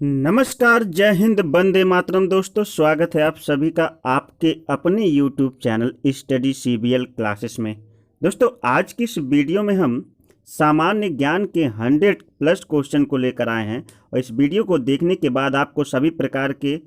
नमस्कार, जय हिंद, वंदे मातरम। दोस्तों, स्वागत है आप सभी का आपके अपने YouTube channel study CBL classes में। दोस्तों, आज की इस वीडियो में हम सामान्य ज्ञान के 100+ क्वेश्चन को लेकर आए हैं और इस वीडियो को देखने के बाद आपको सभी प्रकार के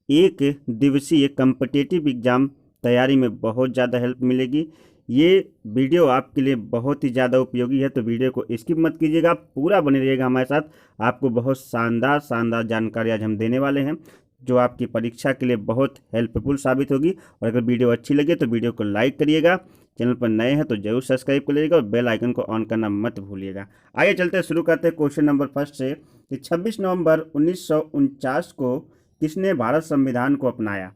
एक दिवसीय कम्पिटिटिव एग्जाम तैयारी में बहुत ज़्यादा हेल्प मिलेगी। ये वीडियो आपके लिए बहुत ही ज़्यादा उपयोगी है, तो वीडियो को स्किप मत कीजिएगा, पूरा बने रहिएगा हमारे साथ। आपको बहुत शानदार जानकारी आज हम देने वाले हैं जो आपकी परीक्षा के लिए बहुत हेल्पफुल साबित होगी। और अगर वीडियो अच्छी लगे तो वीडियो को लाइक करिएगा, चैनल पर नए हैं तो जरूर सब्सक्राइब कर लीजिएगा और बेल आइकन को ऑन करना मत भूलिएगा। आइए चलते शुरू करते हैं क्वेश्चन नंबर फर्स्ट से कि 26 नवंबर 1949 को किसने भारत संविधान को अपनाया।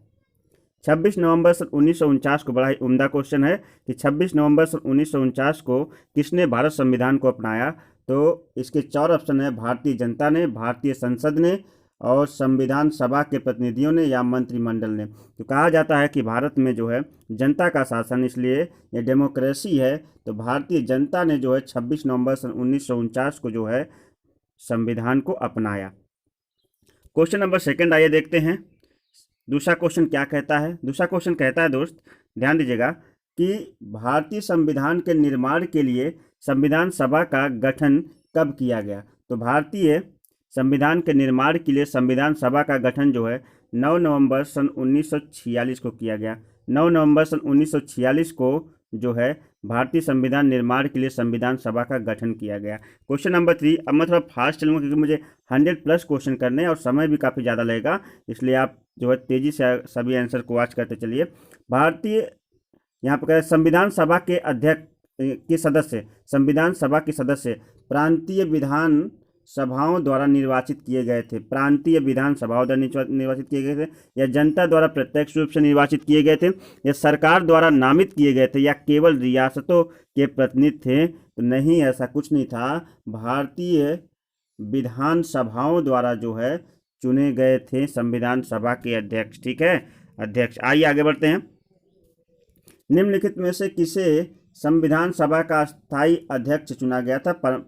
26 नवंबर सन 1949 को, बड़ा ही उम्दा क्वेश्चन है कि 26 नवंबर सन 1949 को किसने भारत संविधान को अपनाया। तो इसके 4 ऑप्शन है: भारतीय जनता ने, भारतीय संसद ने, और संविधान सभा के प्रतिनिधियों ने, या मंत्रिमंडल ने। तो कहा जाता है कि भारत में जो है जनता का शासन, इसलिए ये डेमोक्रेसी है। तो भारतीय जनता ने जो है 26 नवंबर सन 1949 को जो है संविधान को अपनाया। क्वेश्चन नंबर सेकंड आइए देखते हैं। दूसरा क्वेश्चन क्या कहता है। दूसरा क्वेश्चन कहता है, दोस्त ध्यान दीजिएगा, कि भारतीय संविधान के निर्माण के लिए संविधान सभा का गठन कब किया गया। तो भारतीय संविधान के निर्माण के लिए संविधान सभा का गठन जो है 9 नवंबर सन 1946 को किया गया। 9 नवंबर सन 1946 को जो है भारतीय संविधान निर्माण के लिए संविधान सभा का गठन किया गया। क्वेश्चन नंबर 3, अब मैं थोड़ा फास्ट चलूँगा क्योंकि मुझे 100+ क्वेश्चन करने हैं और समय भी काफ़ी ज़्यादा लगेगा, इसलिए आप जो है तेज़ी से सभी आंसर को वॉच करते चलिए। भारतीय यहाँ पर कह संविधान सभा के अध्यक्ष के सदस्य, संविधान सभा के सदस्य प्रांतीय विधान सभाओं द्वारा निर्वाचित किए गए थे। प्रांतीय विधान सभाओं द्वारा निर्वाचित किए गए थे, या जनता द्वारा प्रत्यक्ष रूप से निर्वाचित किए गए थे, या सरकार द्वारा नामित किए गए थे, या केवल रियासतों के प्रतिनिधि थे। तो नहीं, ऐसा कुछ नहीं था। भारतीय विधान सभाओं द्वारा जो है चुने गए थे संविधान सभा के अध्यक्ष। ठीक है, अध्यक्ष। आइए आगे बढ़ते हैं। निम्नलिखित में से किसे संविधान सभा का अस्थायी अध्यक्ष चुना गया था।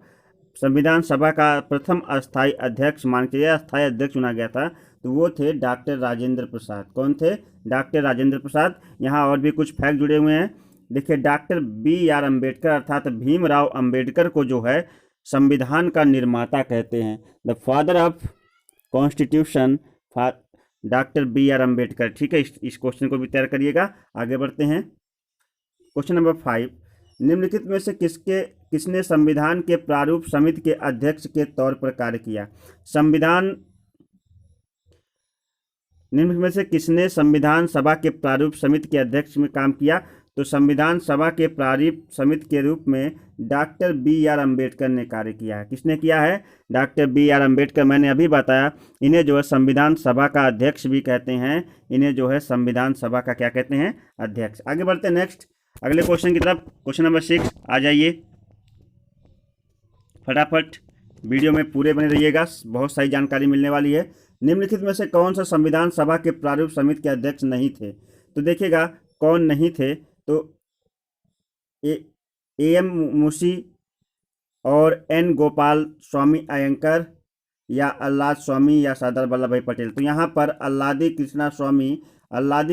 संविधान सभा का प्रथम अस्थायी अध्यक्ष मान के अस्थायी अध्यक्ष चुना गया था, तो वो थे डॉक्टर राजेंद्र प्रसाद। कौन थे? डॉक्टर राजेंद्र प्रसाद। यहाँ और भी कुछ फैक्ट जुड़े हुए हैं। देखिए, डॉक्टर BR अम्बेडकर अर्थात भीमराव अम्बेडकर को जो है संविधान का निर्माता कहते हैं। The father of constitution, doctor BR Ambedkar. ठीक है, इस क्वेश्चन को भी तैयार करिएगा। आगे बढ़ते हैं। क्वेश्चन नंबर 5, निम्नलिखित में से किसने संविधान के प्रारूप समिति के अध्यक्ष के तौर पर कार्य किया। निम्नलिखित में से किसने संविधान सभा के प्रारूप समिति के अध्यक्ष में काम किया। तो संविधान सभा के प्रारूप समिति के रूप में डॉक्टर BR अम्बेडकर ने कार्य किया है। किसने किया है? Doctor BR Ambedkar. मैंने अभी बताया, इन्हें जो है संविधान सभा का अध्यक्ष भी कहते हैं। इन्हें जो है संविधान सभा का क्या कहते हैं? अध्यक्ष। आगे बढ़ते हैं नेक्स्ट अगले क्वेश्चन की तरफ। क्वेश्चन नंबर 6 आ जाइए फटाफट, वीडियो में पूरे बने रहिएगा, बहुत सारी जानकारी मिलने वाली है। निम्नलिखित में से कौन सा संविधान सभा के प्रारूप समिति के अध्यक्ष नहीं थे। तो देखिएगा कौन नहीं थे। तो AM मुंशी और N गोपाल स्वामी अयंकर, या अल्लाद स्वामी, या सरदार वल्लभ भाई पटेल। तो यहाँ पर अल्लादी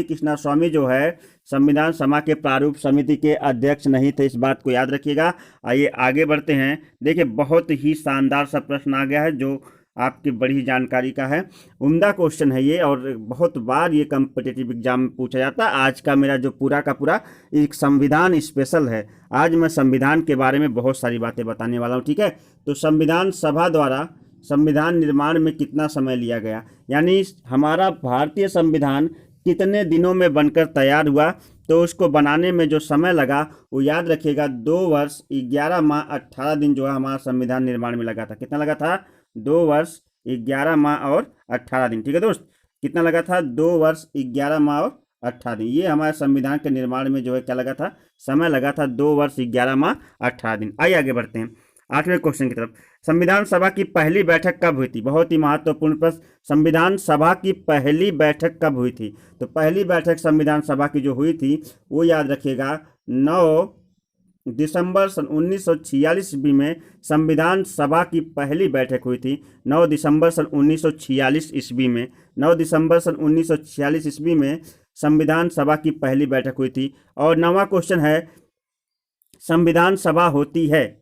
कृष्णा स्वामी जो है संविधान सभा के प्रारूप समिति के अध्यक्ष नहीं थे, इस बात को याद रखिएगा। आइए आगे बढ़ते हैं। देखिए, बहुत ही शानदार सा प्रश्न आ गया है जो आपकी बड़ी जानकारी का है। उम्दा क्वेश्चन है ये, और बहुत बार ये कम्पिटिटिव एग्जाम में पूछा जाता है। आज का मेरा जो पूरा का पूरा एक संविधान स्पेशल है। आज मैं संविधान के बारे में बहुत सारी बातें बताने वाला हूँ। ठीक है, तो संविधान सभा द्वारा संविधान निर्माण में कितना समय लिया गया, यानी हमारा भारतीय संविधान कितने दिनों में बनकर तैयार हुआ। तो उसको बनाने में जो समय लगा वो याद रखिएगा, 2 वर्ष 11 माह 18 दिन जो है हमारा संविधान निर्माण में लगा था। कितना लगा था? 2 वर्ष 11 माह और 18 दिन। ठीक है दोस्त, कितना लगा था? 2 वर्ष 11 माह और 18 दिन। ये हमारे संविधान के निर्माण में जो है क्या लगा था? समय लगा था 2 वर्ष 11 माह 18 दिन। आइए आगे बढ़ते हैं 8वें क्वेश्चन की तरफ। संविधान सभा की पहली बैठक कब हुई थी? बहुत ही महत्वपूर्ण प्रश्न। संविधान सभा की पहली बैठक कब हुई थी? तो पहली बैठक संविधान सभा की जो हुई थी वो याद रखिएगा 9 दिसंबर सन 1946 ईस्वी में संविधान सभा की पहली बैठक हुई थी? 9 दिसंबर सन 1946 ईस्वी में, 9 दिसंबर सन 1946 ईस्वी में संविधान सभा की पहली बैठक हुई थी। और 9वां क्वेश्चन है, संविधान सभा होती है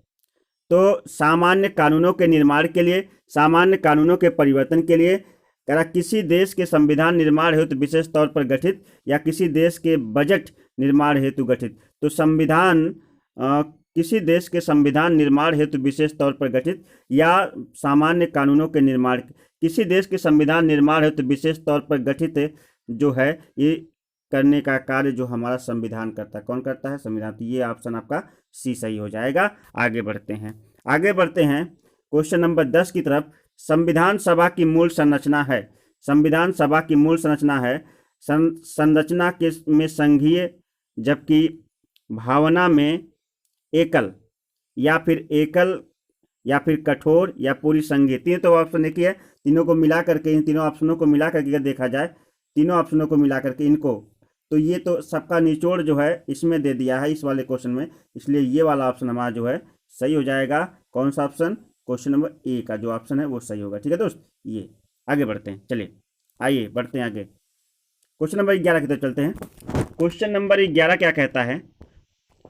तो सामान्य कानूनों के निर्माण के लिए, सामान्य कानूनों के परिवर्तन के लिए, किसी देश के संविधान निर्माण हेतु विशेष तौर पर गठित, या किसी देश के बजट निर्माण हेतु गठित। तो संविधान किसी देश के संविधान निर्माण हेतु विशेष तौर पर गठित या सामान्य कानूनों के निर्माण, किसी देश के संविधान निर्माण हेतु विशेष तौर पर गठित जो है ये करने का कार्य जो हमारा संविधान करता है। कौन करता है? संविधान। तो ये ऑप्शन आपका सी सही हो जाएगा। आगे बढ़ते हैं क्वेश्चन नंबर 10 की तरफ। संविधान सभा की मूल संरचना है, संविधान सभा की मूल संरचना है, संरचना के में संघीय, जबकि भावना में एकल या फिर कठोर या पूरी संघीय। तीन तो ऑप्शन एक ही है, तीनों को मिला करके, इन तीनों ऑप्शनों को मिला करके अगर देखा जाए, तीनों ऑप्शनों को मिला करके इनको, तो ये तो सबका निचोड़ जो है इसमें दे दिया है इस वाले क्वेश्चन में, इसलिए ये वाला ऑप्शन हमारा जो है सही हो जाएगा। कौन सा ऑप्शन? क्वेश्चन नंबर ए का जो ऑप्शन है वो सही होगा। ठीक है दोस्त, ये आगे बढ़ते हैं। चलिए आइए बढ़ते हैं आगे, क्वेश्चन नंबर 11 की तरफ चलते हैं। क्वेश्चन नंबर 11 क्या कहता है,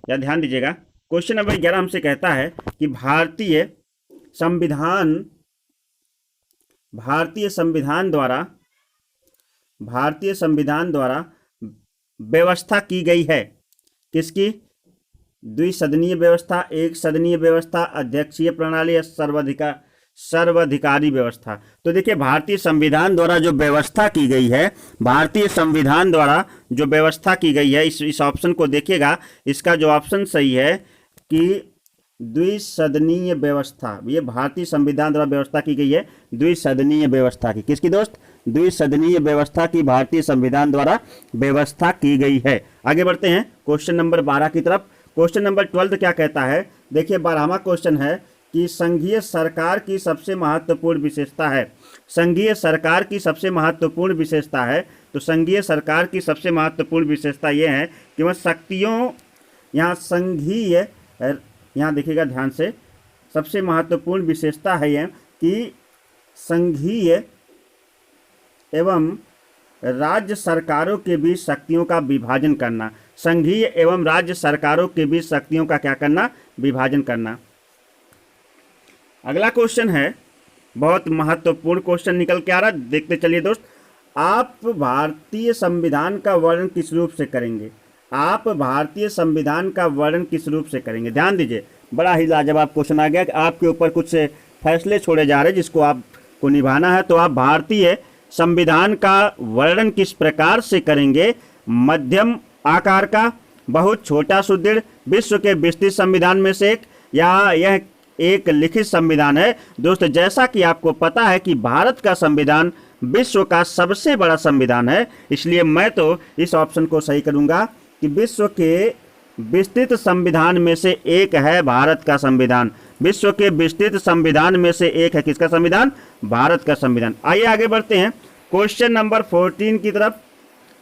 या ध्यान दीजिएगा। क्वेश्चन नंबर 11 हमसे कहता है कि भारतीय संविधान द्वारा व्यवस्था की गई है। किसकी? द्विसदनीय व्यवस्था, एक सदनीय व्यवस्था, अध्यक्षीय प्रणाली या सर्वाधिकारी व्यवस्था। तो देखिए, भारतीय संविधान द्वारा जो व्यवस्था की गई है, भारतीय संविधान द्वारा जो व्यवस्था की गई है, इस ऑप्शन को देखिएगा, इसका जो ऑप्शन सही है कि द्विसदनीय व्यवस्था। ये भारतीय संविधान द्वारा व्यवस्था की गई है द्विसदनीय व्यवस्था की। किसकी दोस्त? द्विसदनीय व्यवस्था की भारतीय संविधान द्वारा व्यवस्था की गई है। आगे बढ़ते हैं क्वेश्चन नंबर 12 की तरफ। क्वेश्चन नंबर 12 क्या कहता है? देखिए, 12वां क्वेश्चन है कि संघीय सरकार की सबसे महत्वपूर्ण विशेषता है। संघीय सरकार की सबसे महत्वपूर्ण विशेषता है, तो संघीय सरकार की सबसे महत्वपूर्ण विशेषता यह है कि वह शक्तियों, यहाँ संघीय, यहाँ देखिएगा ध्यान से, सबसे महत्वपूर्ण विशेषता है यह कि संघीय एवं राज्य सरकारों के बीच शक्तियों का विभाजन करना। संघीय एवं राज्य सरकारों के बीच शक्तियों का क्या करना? विभाजन करना। अगला क्वेश्चन है, बहुत महत्वपूर्ण क्वेश्चन निकल के आ रहा, देखते चलिए दोस्त। आप भारतीय संविधान का वर्णन किस रूप से करेंगे? आप भारतीय संविधान का वर्णन किस रूप से करेंगे? ध्यान दीजिए, बड़ा ही लाजवाब क्वेश्चन आ गया कि आपके ऊपर कुछ फैसले छोड़े जा रहे हैं जिसको आपको निभाना है। तो आप भारतीय संविधान का वर्णन किस प्रकार से करेंगे? मध्यम आकार का, बहुत छोटा सुदृढ़, विश्व के विस्तृत संविधान में से एक, या यह एक लिखित संविधान है? दोस्तों, जैसा कि आपको पता है कि भारत का संविधान विश्व का सबसे बड़ा संविधान है, इसलिए मैं तो इस ऑप्शन को सही करूंगा कि विश्व के विस्तृत संविधान में से एक है भारत का संविधान। विश्व के विस्तृत संविधान में से एक है किसका संविधान? भारत का संविधान। आइए आगे बढ़ते हैं क्वेश्चन नंबर 14 की तरफ।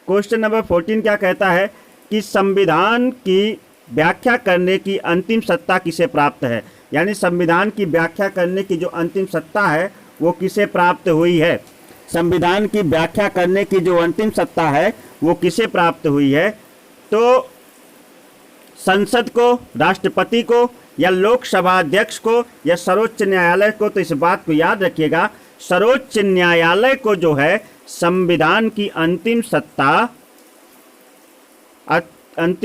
क्वेश्चन नंबर 14 क्या कहता है कि संविधान की व्याख्या करने की अंतिम सत्ता किसे प्राप्त है? यानी संविधान की व्याख्या करने की जो अंतिम सत्ता है वो किसे प्राप्त हुई है? संविधान की व्याख्या करने की जो अंतिम सत्ता है वो किसे प्राप्त हुई है? तो संसद को, राष्ट्रपति को, या लोकसभा अध्यक्ष को, या सर्वोच्च न्यायालय को? तो इस बात को याद रखिएगा, सर्वोच्च न्यायालय को जो है संविधान की अंतिम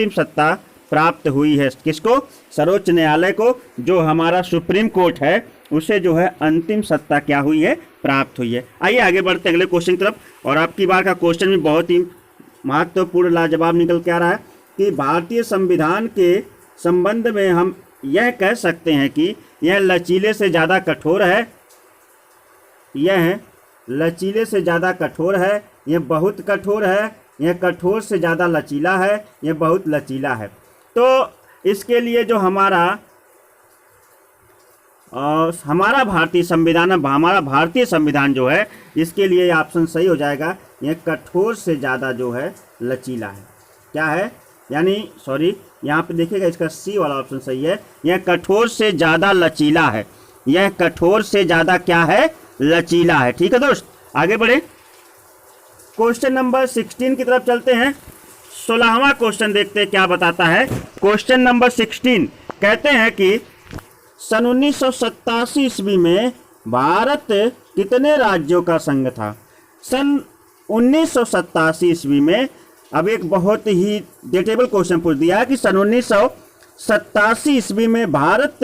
सत्ता प्राप्त हुई है। किसको? सर्वोच्च न्यायालय को, जो हमारा सुप्रीम कोर्ट है उसे जो है अंतिम सत्ता क्या हुई है? प्राप्त हुई है। आइए आगे बढ़ते हैं अगले क्वेश्चन की तरफ। और आपकी बार का क्वेश्चन भी बहुत ही महत्वपूर्ण लाजवाब निकल के आ रहा है कि भारतीय संविधान के संबंध में हम यह कह सकते हैं कि यह लचीले से ज़्यादा कठोर है, यह लचीले से ज़्यादा कठोर है, यह बहुत कठोर है, यह कठोर से ज़्यादा लचीला है, यह बहुत लचीला है। तो इसके लिए जो हमारा भारतीय संविधान जो है, इसके लिए ऑप्शन सही हो जाएगा, यह कठोर से ज़्यादा जो है लचीला है। क्या है? यानी सॉरी, यहाँ पे देखिएगा इसका सी वाला ऑप्शन सही है। यह कठोर से ज़्यादा लचीला है। यह कठोर से ज़्यादा क्या है? लचीला है। ठीक है दोस्त, आगे बढ़े। क्वेश्चन नंबर 16 की तरफ चलते हैं। 16वां क्वेश्चन देखते हैं क्या बताता है। क्वेश्चन नंबर 16 कहते हैं कि सन 1987 ईस्वी में भारत कितने राज्यों का संघ था? सन 1987 ईस्वी में, अब एक बहुत ही डेटेबल क्वेश्चन पूछ दिया है कि सन 1987 ईस्वी में भारत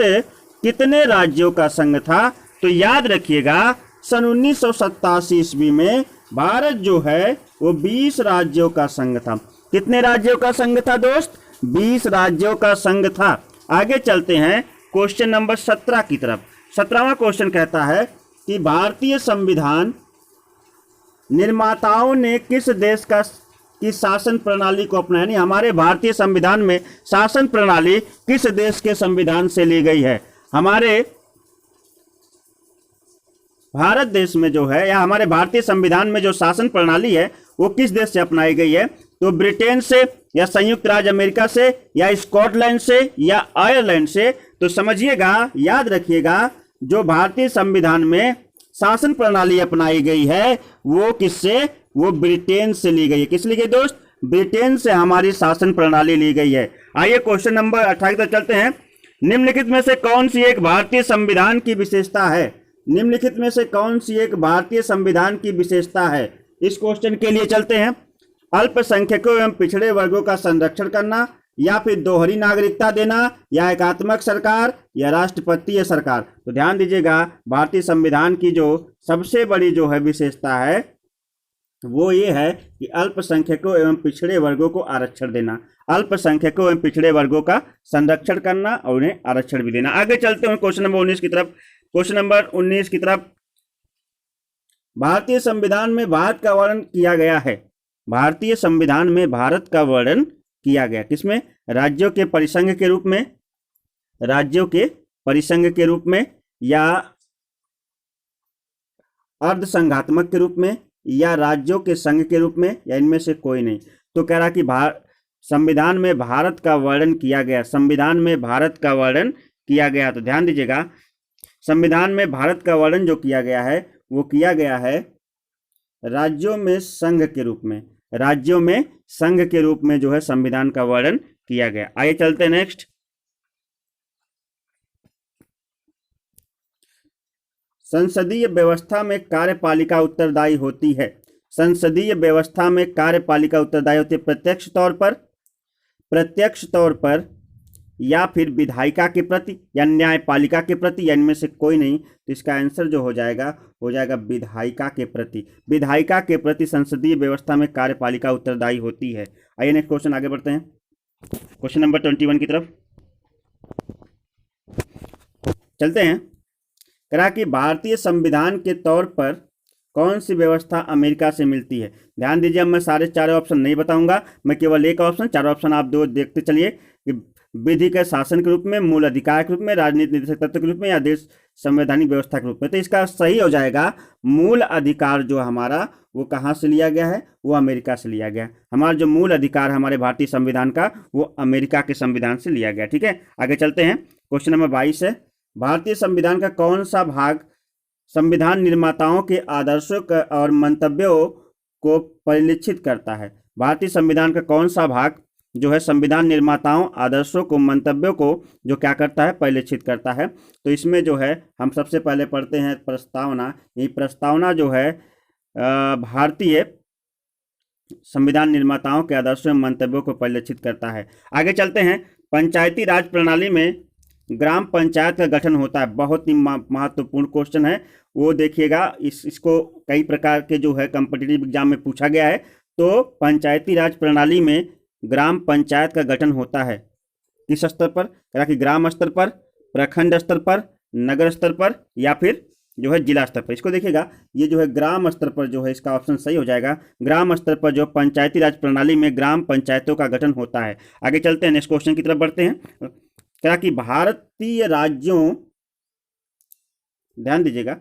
कितने राज्यों का संघ था। तो याद रखिएगा, सन 1987 ईस्वी में भारत जो है वो 20 राज्यों का संघ था। कितने राज्यों का संघ था दोस्त? 20 राज्यों का संघ था। आगे चलते हैं क्वेश्चन नंबर 17 की तरफ। 17वां क्वेश्चन कहता है कि भारतीय संविधान निर्माताओं ने किस देश की शासन प्रणाली को अपनाया? यानी हमारे भारतीय संविधान में शासन प्रणाली किस देश के संविधान से ली गई है? हमारे भारत देश में जो है, या हमारे भारतीय संविधान में जो शासन प्रणाली है वो किस देश से अपनाई गई है? तो ब्रिटेन से, या संयुक्त राज्य अमेरिका से, या स्कॉटलैंड से, या आयरलैंड से। तो समझिएगा, याद रखिएगा, जो भारतीय संविधान में शासन प्रणाली अपनाई गई है वो किससे? वो ब्रिटेन से ली गई है। किस ली गई दोस्त? ब्रिटेन से हमारी शासन प्रणाली ली गई है। आइए क्वेश्चन नंबर 28 तक चलते हैं। निम्नलिखित में से कौन सी एक भारतीय संविधान की विशेषता है? निम्नलिखित में से कौन सी एक भारतीय संविधान की विशेषता है? इस क्वेश्चन के लिए चलते हैं। अल्पसंख्यकों एवं पिछड़े वर्गों का संरक्षण करना, या फिर दोहरी नागरिकता देना, या एकात्मक सरकार, या राष्ट्रपतीय सरकार। तो ध्यान दीजिएगा, भारतीय संविधान की जो सबसे बड़ी जो है विशेषता है वो ये है कि अल्पसंख्यकों एवं पिछड़े वर्गों को आरक्षण देना, अल्पसंख्यकों एवं पिछड़े वर्गों का संरक्षण करना और उन्हें आरक्षण भी देना। आगे चलते हैं क्वेश्चन नंबर 19 की तरफ। क्वेश्चन नंबर 19 की तरफ, भारतीय संविधान में भारत का वर्णन किया गया है। भारतीय संविधान में भारत का वर्णन किया गया किसमें? राज्यों के परिसंघ के रूप में, राज्यों के परिसंघ के रूप में, या अर्धसंघात्मक के रूप में, या राज्यों के संघ के रूप में, या इनमें से कोई नहीं। तो कह रहा कि संविधान में भारत का वर्णन किया गया, संविधान में भारत का वर्णन किया गया। तो ध्यान दीजिएगा, संविधान में भारत का वर्णन जो किया गया है वो किया गया है राज्यों में संघ के रूप में, राज्यों में संघ के रूप में जो है संविधान का वर्णन किया गया। आइए चलते हैं नेक्स्ट। संसदीय व्यवस्था में कार्यपालिका उत्तरदायी होती है। संसदीय व्यवस्था में कार्यपालिका उत्तरदायी होती है प्रत्यक्ष तौर पर, या फिर विधायिका के प्रति, या न्यायपालिका के प्रति, या इनमें से कोई नहीं। तो इसका आंसर जो हो जाएगा विधायिका के प्रति। विधायिका के प्रति संसदीय व्यवस्था में कार्यपालिका उत्तरदायी होती है। आइए नेक्स्ट क्वेश्चन आगे बढ़ते हैं, क्वेश्चन नंबर 21 की तरफ चलते हैं। कहा कि भारतीय संविधान के तौर पर कौन सी व्यवस्था अमेरिका से मिलती है? ध्यान दीजिए, मैं सारे चारों ऑप्शन नहीं बताऊंगा, मैं केवल एक ऑप्शन, चारों ऑप्शन आप दो देखते चलिए कि विधि के शासन के रूप में, मूल अधिकार के रूप में, राजनीतिक निर्देशक तत्व के रूप में, या देश संवैधानिक व्यवस्था के रूप में। तो इसका सही हो जाएगा मूल अधिकार जो हमारा वो कहाँ से लिया गया है? वो अमेरिका से लिया गया। हमारा जो मूल अधिकार हमारे भारतीय संविधान का वो अमेरिका के संविधान से लिया गया। ठीक है, आगे चलते हैं। क्वेश्चन नंबर 22 है, भारतीय संविधान का कौन सा भाग संविधान निर्माताओं के आदर्शों और मंतव्यों को परिलक्षित करता है? भारतीय संविधान का कौन सा भाग जो है संविधान निर्माताओं, आदर्शों को, मंतव्यों को जो क्या करता है? परिलक्षित करता है। तो इसमें जो है हम सबसे पहले पढ़ते हैं प्रस्तावना। ये प्रस्तावना जो है भारतीय संविधान निर्माताओं के आदर्शों एवं मंतव्यों को परिलक्षित करता है। आगे चलते हैं। पंचायती राज प्रणाली में ग्राम पंचायत का गठन होता है। बहुत ही महत्वपूर्ण क्वेश्चन है, वो देखिएगा। इसको कई प्रकार के जो है कॉम्पिटिटिव एग्जाम में पूछा गया है। तो पंचायती राज प्रणाली में ग्राम पंचायत का गठन होता है किस स्तर पर? कहा कि ग्राम स्तर पर, प्रखंड स्तर पर, नगर स्तर पर, या फिर जो है जिला स्तर पर। इसको देखिएगा, ये जो है ग्राम स्तर पर जो है, इसका ऑप्शन सही हो जाएगा। ग्राम स्तर पर जो पंचायती राज प्रणाली में ग्राम पंचायतों का गठन होता है। आगे चलते हैं, नेक्स्ट क्वेश्चन की तरफ बढ़ते हैं। क्या कि भारतीय राज्यों, ध्यान दीजिएगा,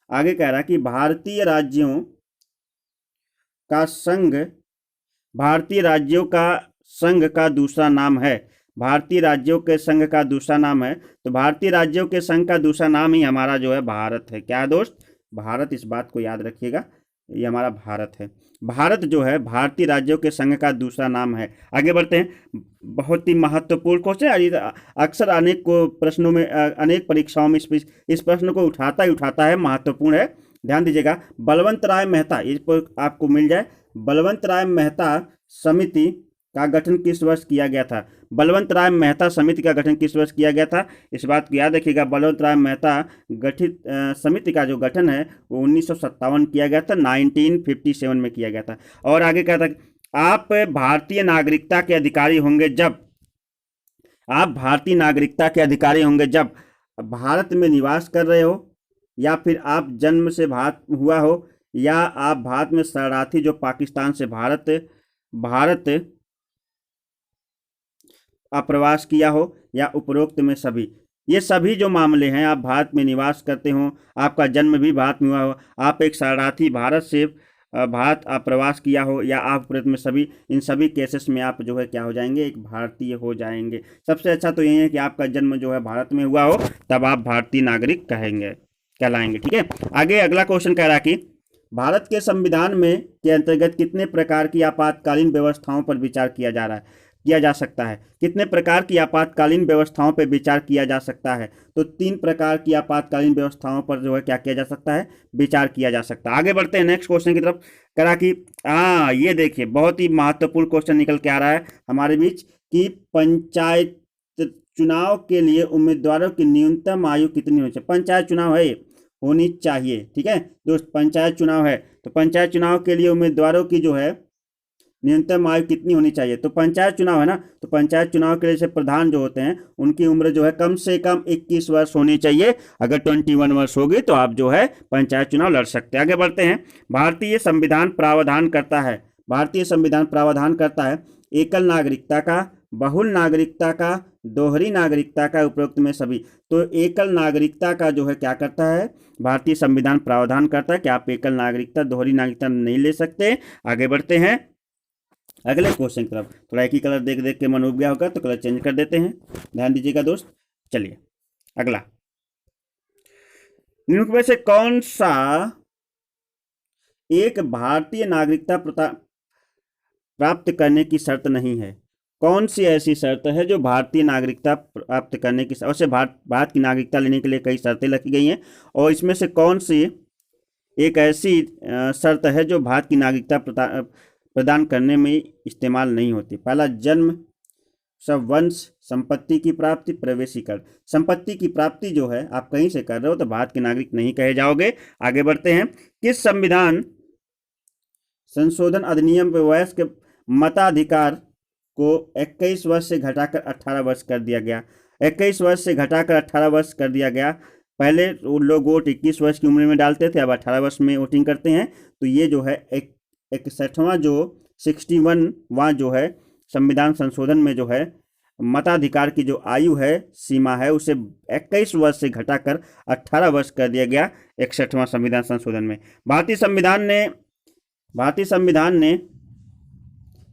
आगे कह रहा कि भारतीय राज्यों का संघ, भारतीय राज्यों का संघ का दूसरा नाम है? भारतीय राज्यों के संघ का दूसरा नाम है, तो भारतीय राज्यों के संघ का दूसरा नाम ही हमारा जो है भारत है। क्या है दोस्त? भारत। इस बात को याद रखिएगा, ये हमारा भारत है। भारत जो है भारतीय राज्यों के संघ का दूसरा नाम है। आगे बढ़ते हैं। बहुत ही महत्वपूर्ण क्वेश्चन, अक्सर अनेक को प्रश्नों में अनेक परीक्षाओं में इस प्रश्न को उठाता ही उठाता है, महत्वपूर्ण है, ध्यान दीजिएगा। बलवंत राय मेहता, इस पर आपको मिल जाए, बलवंत राय मेहता समिति का गठन किस वर्ष किया गया था? बलवंत राय मेहता समिति का गठन किस वर्ष किया गया था? इस बात को याद रखिएगा। बलवंत राय मेहता गठित समिति का जो गठन है वो 1957 किया गया था, 1957 में किया गया था। और आगे क्या था? आप भारतीय नागरिकता के अधिकारी होंगे जब, आप भारतीय नागरिकता के अधिकारी होंगे जब भारत में निवास कर रहे हो, या फिर आप जन्म से भारत हुआ हो, या आप भारत में शरणार्थी जो पाकिस्तान से भारत अप्रवास किया हो, या उपरोक्त में सभी। ये सभी जो मामले हैं, आप भारत में निवास करते हो, आपका जन्म भी भारत में हुआ हो, आप एक शरणार्थी भारत से भारत अप्रवास किया हो, या आप उपरोक्त में सभी, इन सभी केसेस में आप जो है क्या हो जाएंगे? एक भारतीय हो जाएंगे। सबसे अच्छा तो यही है कि आपका जन्म जो है भारत में हुआ हो, तब आप भारतीय नागरिक कहलाएंगे। ठीक है। आगे अगला क्वेश्चन कह रहा कि भारत के संविधान में के अंतर्गत कितने प्रकार की आपातकालीन व्यवस्थाओं पर विचार किया जा सकता है? कितने प्रकार की आपातकालीन व्यवस्थाओं पर विचार किया जा सकता है? तो 3 प्रकार की आपातकालीन व्यवस्थाओं पर जो है क्या किया जा सकता है? विचार किया जा सकता है। आगे बढ़ते हैं नेक्स्ट क्वेश्चन की तरफ। करा कि ये देखिए बहुत ही महत्वपूर्ण क्वेश्चन निकल के आ रहा है हमारे बीच कि पंचायत चुनाव के लिए उम्मीदवारों की न्यूनतम आयु कितनी होनी चाहिए? पंचायत चुनाव है, होनी चाहिए। ठीक है दोस्त, पंचायत चुनाव है, तो पंचायत चुनाव के लिए उम्मीदवारों की जो है न्यूनतम आयु कितनी होनी चाहिए? तो पंचायत चुनाव है ना, तो पंचायत चुनाव के लिए से प्रधान जो होते हैं उनकी उम्र जो है कम से कम 21 वर्ष होनी चाहिए। अगर 21 वर्ष होगी तो आप जो है पंचायत चुनाव लड़ सकते हैं। आगे बढ़ते हैं। भारतीय संविधान प्रावधान करता है एकल नागरिकता का, बहुल नागरिकता का, दोहरी नागरिकता का, उपरोक्त में सभी। तो एकल नागरिकता का जो है क्या करता है? भारतीय संविधान प्रावधान करता है कि आप एकल नागरिकता, दोहरी नागरिकता नहीं ले सकते। आगे बढ़ते हैं अगले क्वेश्चन की तरफ। थोड़ा एक ही कलर देख देख के मन उब गया होगा तो कलर चेंज कर देते हैं, ध्यान दीजिएगा दोस्त। चलिए अगला, निम्न में से कौन सा एक भारतीय नागरिकता प्राप्त करने की शर्त नहीं है? कौन सी ऐसी शर्त है जो भारतीय नागरिकता प्राप्त करने की, वैसे भारत की नागरिकता लेने के लिए कई शर्तें रखी गई हैं, और इसमें से कौन सी एक ऐसी शर्त है जो भारत की नागरिकता प्रदान करने में इस्तेमाल नहीं होती? पहला, जन्म, सब, वंश, संपत्ति की प्राप्ति, प्रवेशी कर। संपत्ति की प्राप्ति जो है आप कहीं से कर रहे हो तो भारत के नागरिक नहीं कहे जाओगे। आगे बढ़ते हैं। किस संविधान संशोधन अधिनियम में वयस्क के मताधिकार को 21 वर्ष से घटाकर 18 वर्ष कर दिया गया? 21 वर्ष से घटाकर 18 वर्ष कर दिया गया। पहले लोग वोट 21 वर्ष की उम्र में डालते थे, अब 18 वर्ष में वोटिंग करते हैं। तो ये जो है 61वां जो 61वां जो है संविधान संशोधन में जो है मताधिकार की जो आयु है, सीमा है, उसे 21 वर्ष से घटाकर 18 वर्ष कर दिया गया 61वां संविधान संशोधन में। भारतीय संविधान ने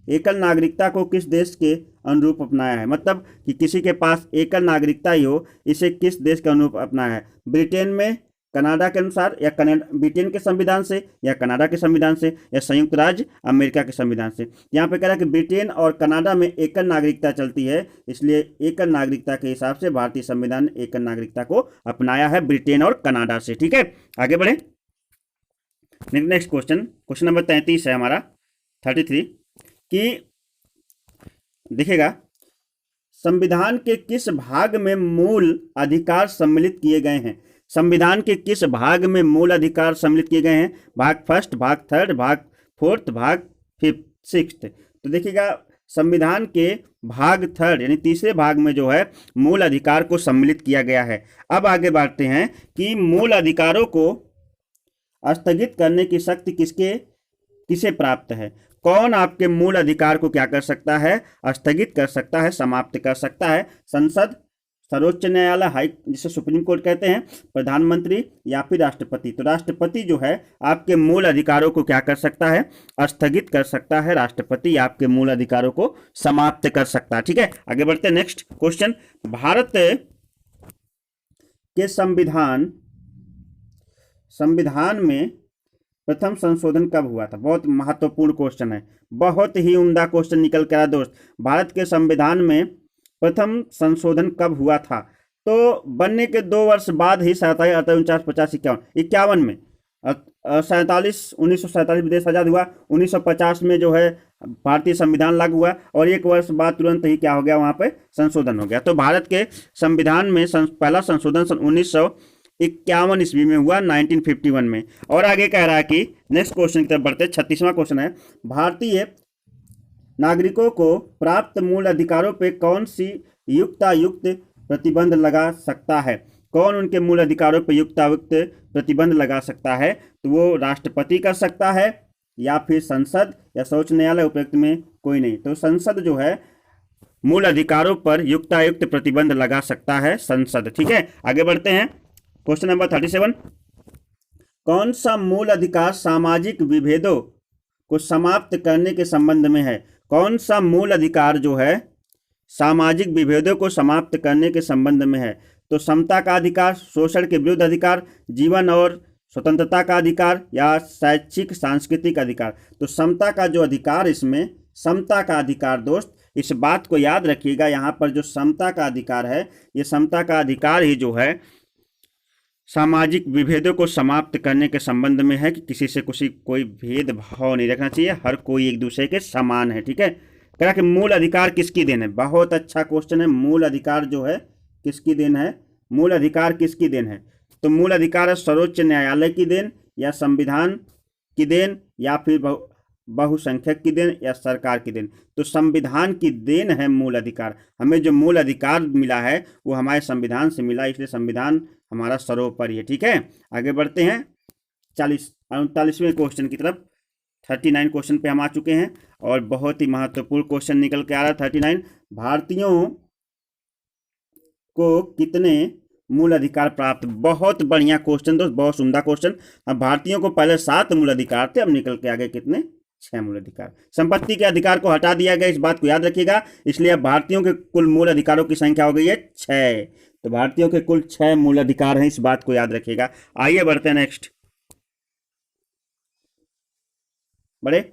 एकल नागरिकता को किस देश के अनुरूप अपनाया है? मतलब कि किसी के पास एकल नागरिकता ही हो, इसे किस देश के अनुरूप अपनाया है? ब्रिटेन में, कनाडा के अनुसार, या ब्रिटेन के संविधान से, या कनाडा के संविधान से, या संयुक्त राज्य अमेरिका के संविधान से। यहाँ पे कह रहा है कि ब्रिटेन और कनाडा में एकल नागरिकता चलती है, इसलिए एकल नागरिकता के हिसाब से भारतीय संविधान ने एकल नागरिकता को अपनाया है ब्रिटेन और कनाडा से। ठीक है, आगे बढ़े। नेक्स्ट क्वेश्चन नंबर 33 है हमारा, 33 कि देखिएगा, संविधान के किस भाग में मूल अधिकार सम्मिलित किए गए हैं? संविधान के किस भाग में मूल अधिकार सम्मिलित किए गए हैं? भाग फर्स्ट, भाग थर्ड, भाग फोर्थ, भाग फिफ्थ, सिक्स्थ। तो देखिएगा, संविधान के भाग थर्ड यानी तीसरे भाग में जो है मूल अधिकार को सम्मिलित किया गया है। अब आगे बढ़ते हैं कि मूल अधिकारों को स्थगित करने की शक्ति किसे प्राप्त है? कौन आपके मूल अधिकार को क्या कर सकता है? स्थगित कर सकता है, समाप्त कर सकता है? संसद, सर्वोच्च न्यायालय, हाई जिसे सुप्रीम कोर्ट कहते हैं, प्रधानमंत्री या फिर राष्ट्रपति। तो राष्ट्रपति जो है आपके मूल अधिकारों को क्या कर सकता है, स्थगित कर सकता है। राष्ट्रपति आपके मूल अधिकारों को समाप्त कर सकता है। ठीक है, आगे बढ़ते हैं। नेक्स्ट क्वेश्चन, भारत के संविधान में प्रथम संशोधन कब हुआ था? बहुत महत्वपूर्ण क्वेश्चन है, बहुत ही उम्दा क्वेश्चन निकल कर आया दोस्त। भारत के संविधान में प्रथम संशोधन कब हुआ था? तो बनने के 2 वर्ष बाद ही 27, 48, 49, 51 में 1947 देश आज़ाद हुआ। 1950 में जो है भारतीय संविधान लागू हुआ और 1 वर्ष बाद तुरंत ही क्या हो गया, वहाँ पे संशोधन हो गया। तो भारत के संविधान में पहला संशोधन सन 1951 ईस्वी में हुआ, 1951 में। और आगे कह रहा है कि नेक्स्ट क्वेश्चन की तरफ बढ़ते, 36वां क्वेश्चन है, भारतीय नागरिकों को प्राप्त मूल अधिकारों पे कौन सी युक्तायुक्त प्रतिबंध लगा सकता है? कौन उनके मूल अधिकारों पर युक्तायुक्त प्रतिबंध लगा सकता है? तो वो राष्ट्रपति कर सकता है या फिर संसद या सर्वोच्च न्यायालय, उपयुक्त में कोई नहीं। तो संसद जो है मूल अधिकारों पर युक्तायुक्त प्रतिबंध लगा सकता है, संसद। ठीक है, आगे बढ़ते हैं। क्वेश्चन नंबर 37, कौन सा मूल अधिकार सामाजिक विभेदों को समाप्त करने के संबंध में है? कौन सा मूल अधिकार जो है सामाजिक विभेदों को समाप्त करने के संबंध में है? तो समता का अधिकार, शोषण के विरुद्ध अधिकार, जीवन और स्वतंत्रता का अधिकार या शैक्षिक सांस्कृतिक अधिकार। तो समता का जो अधिकार, इसमें समता का अधिकार दोस्त, इस बात को याद रखिएगा, यहाँ पर जो समता का अधिकार है, ये समता का अधिकार ही जो है सामाजिक विभेदों को समाप्त करने के संबंध में है कि किसी से कोई भेदभाव नहीं रखना चाहिए, हर कोई एक दूसरे के समान है। ठीक है, कह रहा कि मूल अधिकार किसकी देन है? बहुत अच्छा क्वेश्चन है। मूल अधिकार जो है किसकी देन है? मूल अधिकार किसकी देन है? तो मूल अधिकार है सर्वोच्च न्यायालय की देन या संविधान की देन या फिर बहुसंख्यक की देन या सरकार की देन। तो संविधान की देन है मूल अधिकार। हमें जो मूल अधिकार मिला है वो हमारे संविधान से मिला, इसलिए संविधान हमारा सर्वोपरि है। ठीक है, आगे बढ़ते हैं 39वें क्वेश्चन की तरफ। 39 क्वेश्चन पे हम आ चुके हैं और बहुत ही महत्वपूर्ण क्वेश्चन निकल के आ रहा है 39। भारतीयों को कितने मूल अधिकार प्राप्त? बहुत बढ़िया क्वेश्चन दोस्त, बहुत उम्दा क्वेश्चन। अब भारतीयों को पहले 7 मूल अधिकार थे, अब निकल के आगे कितने? 6 मूल अधिकार। संपत्ति के अधिकार को हटा दिया गया, इस बात को याद रखिएगा। इसलिए अब भारतीयों के कुल मूल अधिकारों की संख्या हो गई है 6। तो भारतीयों के कुल 6 मूल अधिकार हैं, इस बात को याद रखिएगा। आइए बढ़ते हैं नेक्स्ट। बड़े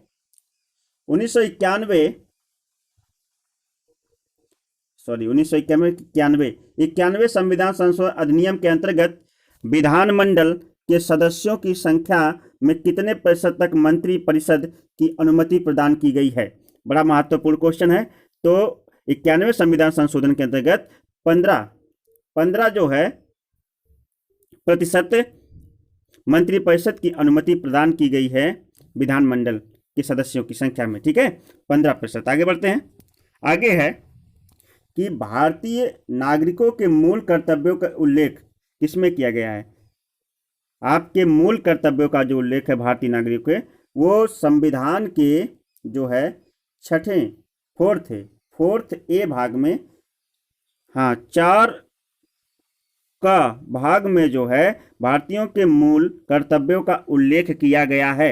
1991 संविधान संशोधन अधिनियम के अंतर्गत विधानमंडल के सदस्यों की संख्या में कितने प्रतिशत तक मंत्री परिषद की अनुमति प्रदान की गई है? बड़ा महत्वपूर्ण क्वेश्चन है। तो 91 संविधान संशोधन के अंतर्गत 15 जो है प्रतिशत मंत्रिपरिषद की अनुमति प्रदान की गई है विधानमंडल के सदस्यों की संख्या में। ठीक है, 15%। आगे बढ़ते हैं। आगे है कि भारतीय नागरिकों के मूल कर्तव्यों का उल्लेख किसमें किया गया है? आपके मूल कर्तव्यों का जो उल्लेख है भारतीय नागरिकों के, वो संविधान के जो है 4th ए भाग में, हाँ 4 का भाग में जो है भारतीयों के मूल कर्तव्यों का उल्लेख किया गया है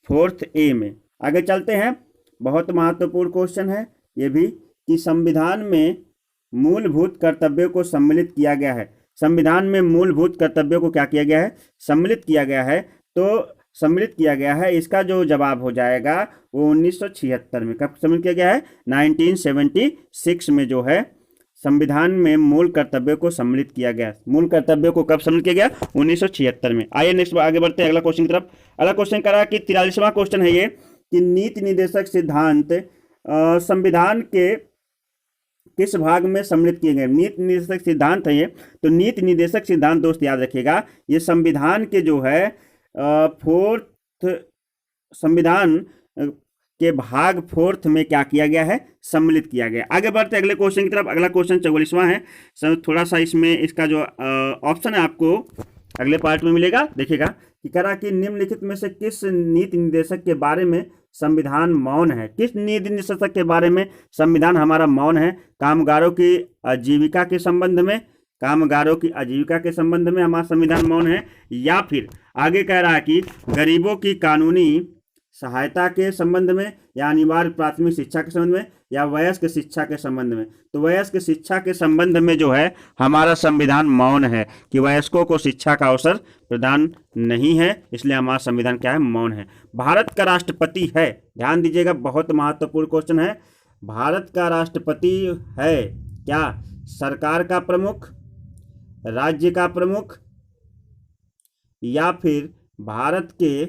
4th ए में। आगे चलते हैं। बहुत महत्वपूर्ण क्वेश्चन है ये भी कि संविधान में मूलभूत कर्तव्यों को सम्मिलित किया गया है। संविधान में मूलभूत कर्तव्यों को क्या किया गया है? सम्मिलित किया गया है। तो सम्मिलित किया गया है, इसका जो जवाब हो जाएगा वो 1976 में। कब सम्मिलित किया गया है? 1976 में जो है संविधान में मूल कर्तव्यों को सम्मिलित किया गया। मूल कर्तव्यों को कब सम्मिलित किया गया? 1976 में। आइए नेक्स्ट आगे बढ़ते हैं अगला क्वेश्चन की तरफ। अगला क्वेश्चन करा कि 43वां क्वेश्चन है ये कि नीति निर्देशक सिद्धांत संविधान के किस भाग में सम्मिलित किए गए? नीति निर्देशक सिद्धांत है ये। तो नीति निर्देशक सिद्धांत दोस्त याद रखिएगा, ये संविधान के जो है 4th संविधान के भाग 4th में क्या किया गया है? सम्मिलित किया गया। आगे बढ़ते अगले क्वेश्चन की तरफ। अगला क्वेश्चन 44वां है। थोड़ा सा इसमें इसका जो ऑप्शन है आपको अगले पार्ट में मिलेगा, देखिएगा कि कह रहा कि निम्नलिखित में से किस नीति निर्देशक के बारे में संविधान मौन है। किस नीति निर्देशक के बारे में संविधान हमारा मौन है? कामगारों की आजीविका के संबंध में, कामगारों की आजीविका के संबंध में हमारा संविधान मौन है, या फिर आगे कह रहा है कि गरीबों की कानूनी सहायता के संबंध में, या अनिवार्य प्राथमिक शिक्षा के संबंध में, या वयस्क शिक्षा के संबंध में। तो वयस्क शिक्षा के संबंध में जो है हमारा संविधान मौन है कि वयस्कों को शिक्षा का अवसर प्रदान नहीं है, इसलिए हमारा संविधान क्या है? मौन है। भारत का राष्ट्रपति है, ध्यान दीजिएगा, बहुत महत्वपूर्ण क्वेश्चन है। भारत का राष्ट्रपति है क्या सरकार का प्रमुख, राज्य का प्रमुख, या फिर भारत के,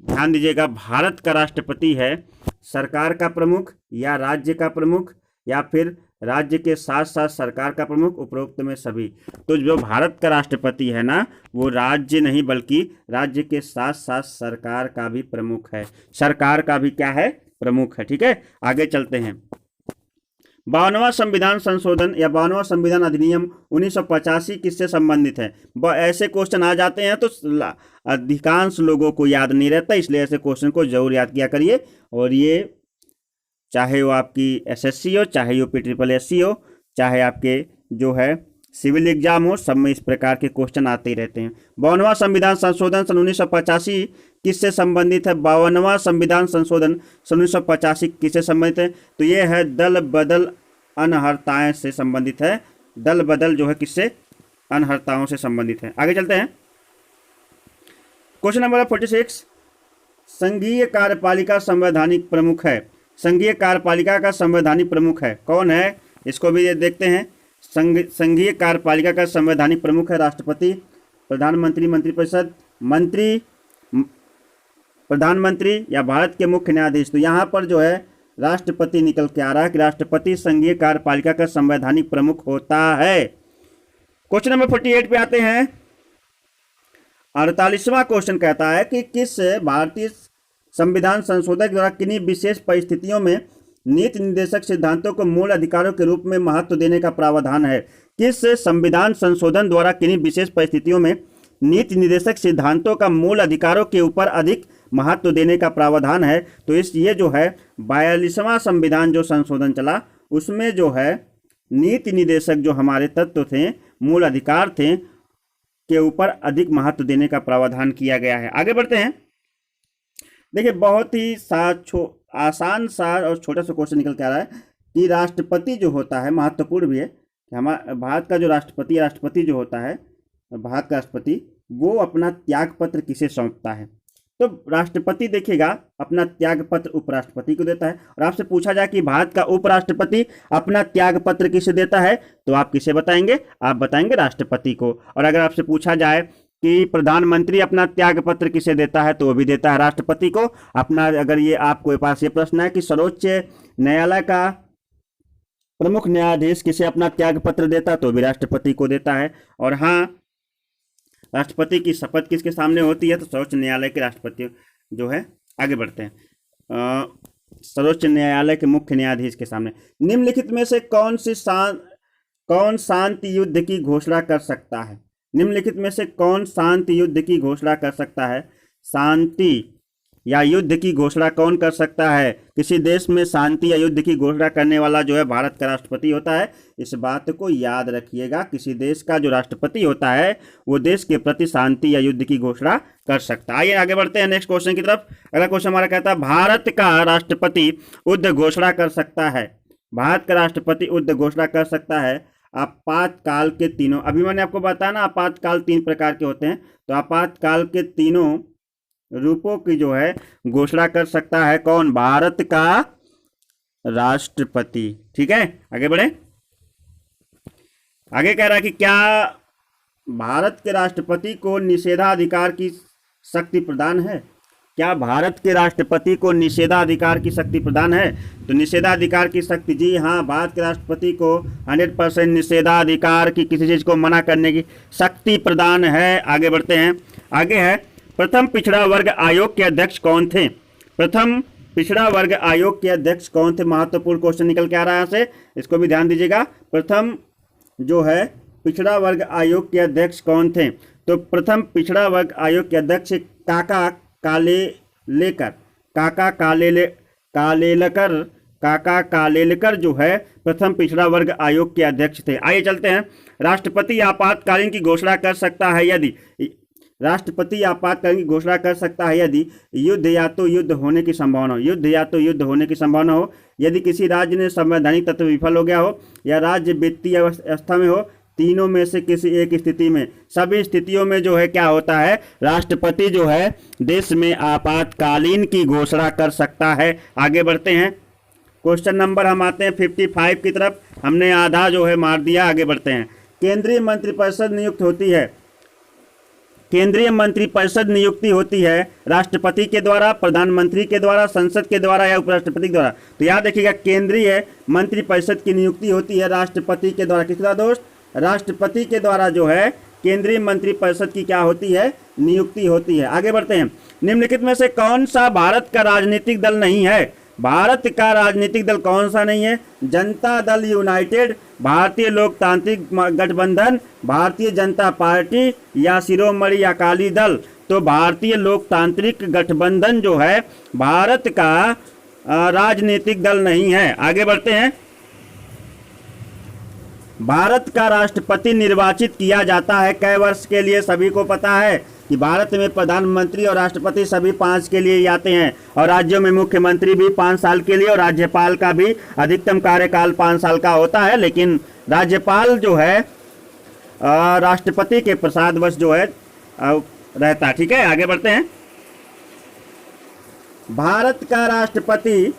ध्यान दीजिएगा, भारत का राष्ट्रपति है सरकार का प्रमुख या राज्य का प्रमुख, या फिर राज्य के साथ साथ सरकार का प्रमुख, उपरोक्त में सभी। तो जो भारत का राष्ट्रपति है ना, वो राज्य नहीं बल्कि राज्य के साथ साथ सरकार का भी प्रमुख है, सरकार का भी क्या है? प्रमुख है। ठीक है, आगे चलते हैं। 52वां संविधान संशोधन या 52वां संविधान अधिनियम 1985 किससे संबंधित है? ऐसे क्वेश्चन आ जाते हैं तो अधिकांश लोगों को याद नहीं रहता, इसलिए ऐसे क्वेश्चन को जरूर याद किया करिए। और ये चाहे वो आपकी एसएससी हो, चाहे यूपीट्रिपल हो, चाहे आपके जो है सिविल एग्जाम हो, सब में इस प्रकार के क्वेश्चन आते ही रहते हैं। 52वां संविधान संशोधन सन 1985 किससे संबंधित है? 52वां संविधान संशोधन सन 1985 किससे संबंधित है? तो ये है दल बदल अनहर्ताएं से संबंधित है। दल बदल जो है किससे? अनहर्ताओं से संबंधित है। आगे चलते हैं। क्वेश्चन नंबर 46, संघीय कार्यपालिका संवैधानिक प्रमुख है। संघीय कार्यपालिका का संवैधानिक प्रमुख है, कौन है? इसको भी देखते हैं। संघीय कार्यपालिका का संवैधानिक प्रमुख है राष्ट्रपति, प्रधानमंत्री, मंत्रिपरिषद, मंत्री, प्रधानमंत्री, या भारत के मुख्य न्यायाधीश। तो यहाँ पर जो है राष्ट्रपति निकल के आ रहा है कि राष्ट्रपति संघीय कार्यपालिका का संवैधानिक प्रमुख होता है। क्वेश्चन नंबर 48 पे आते हैं। 48वां क्वेश्चन कहता है कि किस भारतीय संविधान संशोधक द्वारा किन्हीं विशेष परिस्थितियों में नीति निर्देशक सिद्धांतों को मूल अधिकारों के रूप में महत्व देने का प्रावधान है? किस संविधान संशोधन द्वारा किन्हीं विशेष परिस्थितियों में नीति निर्देशक सिद्धांतों का मूल अधिकारों के ऊपर अधिक महत्व देने का प्रावधान है? तो ये जो है 42वां संविधान जो संशोधन चला, उसमें जो है नीति निर्देशक जो हमारे तत्व थे, मूल अधिकार थे, के ऊपर अधिक महत्व देने का प्रावधान किया गया है। आगे बढ़ते हैं। देखिए, बहुत ही आसान सा और छोटा सा क्वेश्चन निकल के आ रहा है कि राष्ट्रपति जो होता है, महत्वपूर्ण भी है कि हमारा भारत का जो राष्ट्रपति जो होता है, भारत का राष्ट्रपति, वो अपना त्याग पत्र किसे सौंपता है? तो राष्ट्रपति देखिएगा अपना त्याग पत्र उपराष्ट्रपति को देता है। और आपसे पूछा जाए कि भारत का उपराष्ट्रपति अपना त्याग पत्र किसे देता है, तो आप किसे बताएंगे? आप बताएंगे राष्ट्रपति को। और अगर आपसे पूछा जाए कि प्रधानमंत्री अपना त्याग पत्र किसे देता है, तो वो भी देता है राष्ट्रपति को अपना। अगर ये आपके पास ये प्रश्न है कि सर्वोच्च न्यायालय का प्रमुख न्यायाधीश किसे अपना त्याग पत्र देता, तो भी राष्ट्रपति को देता है। और हाँ, राष्ट्रपति की शपथ किसके सामने होती है? तो सर्वोच्च न्यायालय के राष्ट्रपति जो है। आगे बढ़ते हैं। सर्वोच्च न्यायालय के मुख्य न्यायाधीश के सामने। निम्नलिखित में से कौन शांति युद्ध की घोषणा कर सकता है? निम्नलिखित में से कौन शांति युद्ध की घोषणा कर सकता है? शांति या युद्ध की घोषणा कौन कर सकता है? किसी देश में शांति या युद्ध की घोषणा करने वाला जो है भारत का राष्ट्रपति होता है। इस बात को याद रखिएगा, किसी देश का जो राष्ट्रपति होता है वो देश के प्रति शांति या युद्ध की घोषणा कर सकता है। आइए आगे बढ़ते हैं नेक्स्ट क्वेश्चन की तरफ। अगला क्वेश्चन हमारा कहता है भारत का राष्ट्रपति युद्ध घोषणा कर सकता है। भारत का राष्ट्रपति युद्ध घोषणा कर सकता है आपातकाल के तीनों, अभी मैंने आपको बताया ना आपातकाल 3 प्रकार के होते हैं, तो आपातकाल के तीनों रूपों की जो है घोषणा कर सकता है कौन? भारत का राष्ट्रपति। ठीक है, आगे बढ़े। आगे कह रहा है कि क्या भारत के राष्ट्रपति को निषेधाधिकार की शक्ति प्रदान है? क्या भारत के राष्ट्रपति को निषेधाधिकार की शक्ति प्रदान है? तो निषेधाधिकार की शक्ति, जी हाँ, भारत के राष्ट्रपति को 100% निषेधाधिकार की किसी चीज को मना करने की शक्ति प्रदान है। आगे बढ़ते हैं। आगे है प्रथम पिछड़ा वर्ग आयोग के अध्यक्ष कौन थे? प्रथम पिछड़ा वर्ग आयोग के अध्यक्ष कौन थे? महत्वपूर्ण क्वेश्चन निकल के आ रहा है यहाँ से, इसको भी ध्यान दीजिएगा। प्रथम जो है पिछड़ा वर्ग आयोग के अध्यक्ष कौन थे? तो प्रथम पिछड़ा वर्ग आयोग के अध्यक्ष काका कालेलकर जो है प्रथम पिछड़ा वर्ग आयोग के अध्यक्ष थे। आइए चलते हैं। राष्ट्रपति आपातकालीन की घोषणा कर सकता है यदि राष्ट्रपति आपातकालीन की घोषणा कर सकता है यदि युद्ध या तो युद्ध होने की संभावना हो, यदि किसी राज्य ने संवैधानिक तत्व विफल हो गया हो या राज्य वित्तीय अवस्था में हो, तीनों में से किसी एक स्थिति में। सभी स्थितियों में जो है क्या होता है, राष्ट्रपति जो है देश में आपातकालीन की घोषणा कर सकता है। आगे बढ़ते हैं। क्वेश्चन नंबर हम आते हैं 55 की तरफ। हमने आधा जो है मार दिया। आगे बढ़ते हैं। केंद्रीय मंत्रिपरिषद नियुक्ति होती है राष्ट्रपति के द्वारा, प्रधानमंत्री के द्वारा, संसद के द्वारा या उपराष्ट्रपति के द्वारा। तो याद रखिएगा, केंद्रीय मंत्रिपरिषद की नियुक्ति होती है राष्ट्रपति के द्वारा। किसके द्वारा दोस्त? राष्ट्रपति के द्वारा जो है केंद्रीय मंत्रिपरिषद की क्या होती है? नियुक्ति होती है। आगे बढ़ते हैं। निम्नलिखित में से कौन सा भारत का राजनीतिक दल नहीं है? भारत का राजनीतिक दल कौन सा नहीं है? जनता दल यूनाइटेड, भारतीय लोकतांत्रिक गठबंधन, भारतीय जनता पार्टी या शिरोमणि अकाली दल। तो भारतीय लोकतांत्रिक गठबंधन जो है भारत का राजनीतिक दल नहीं है। आगे बढ़ते हैं। भारत का राष्ट्रपति निर्वाचित किया जाता है कै वर्ष के लिए? सभी को पता है कि भारत में प्रधानमंत्री और राष्ट्रपति सभी 5 के लिए ही आते हैं, और राज्यों में मुख्यमंत्री भी 5 साल के लिए, और राज्यपाल का भी अधिकतम कार्यकाल 5 साल का होता है। लेकिन राज्यपाल जो है राष्ट्रपति के प्रसादवश जो है रहता है। ठीक है, आगे बढ़ते हैं। भारत का राष्ट्रपति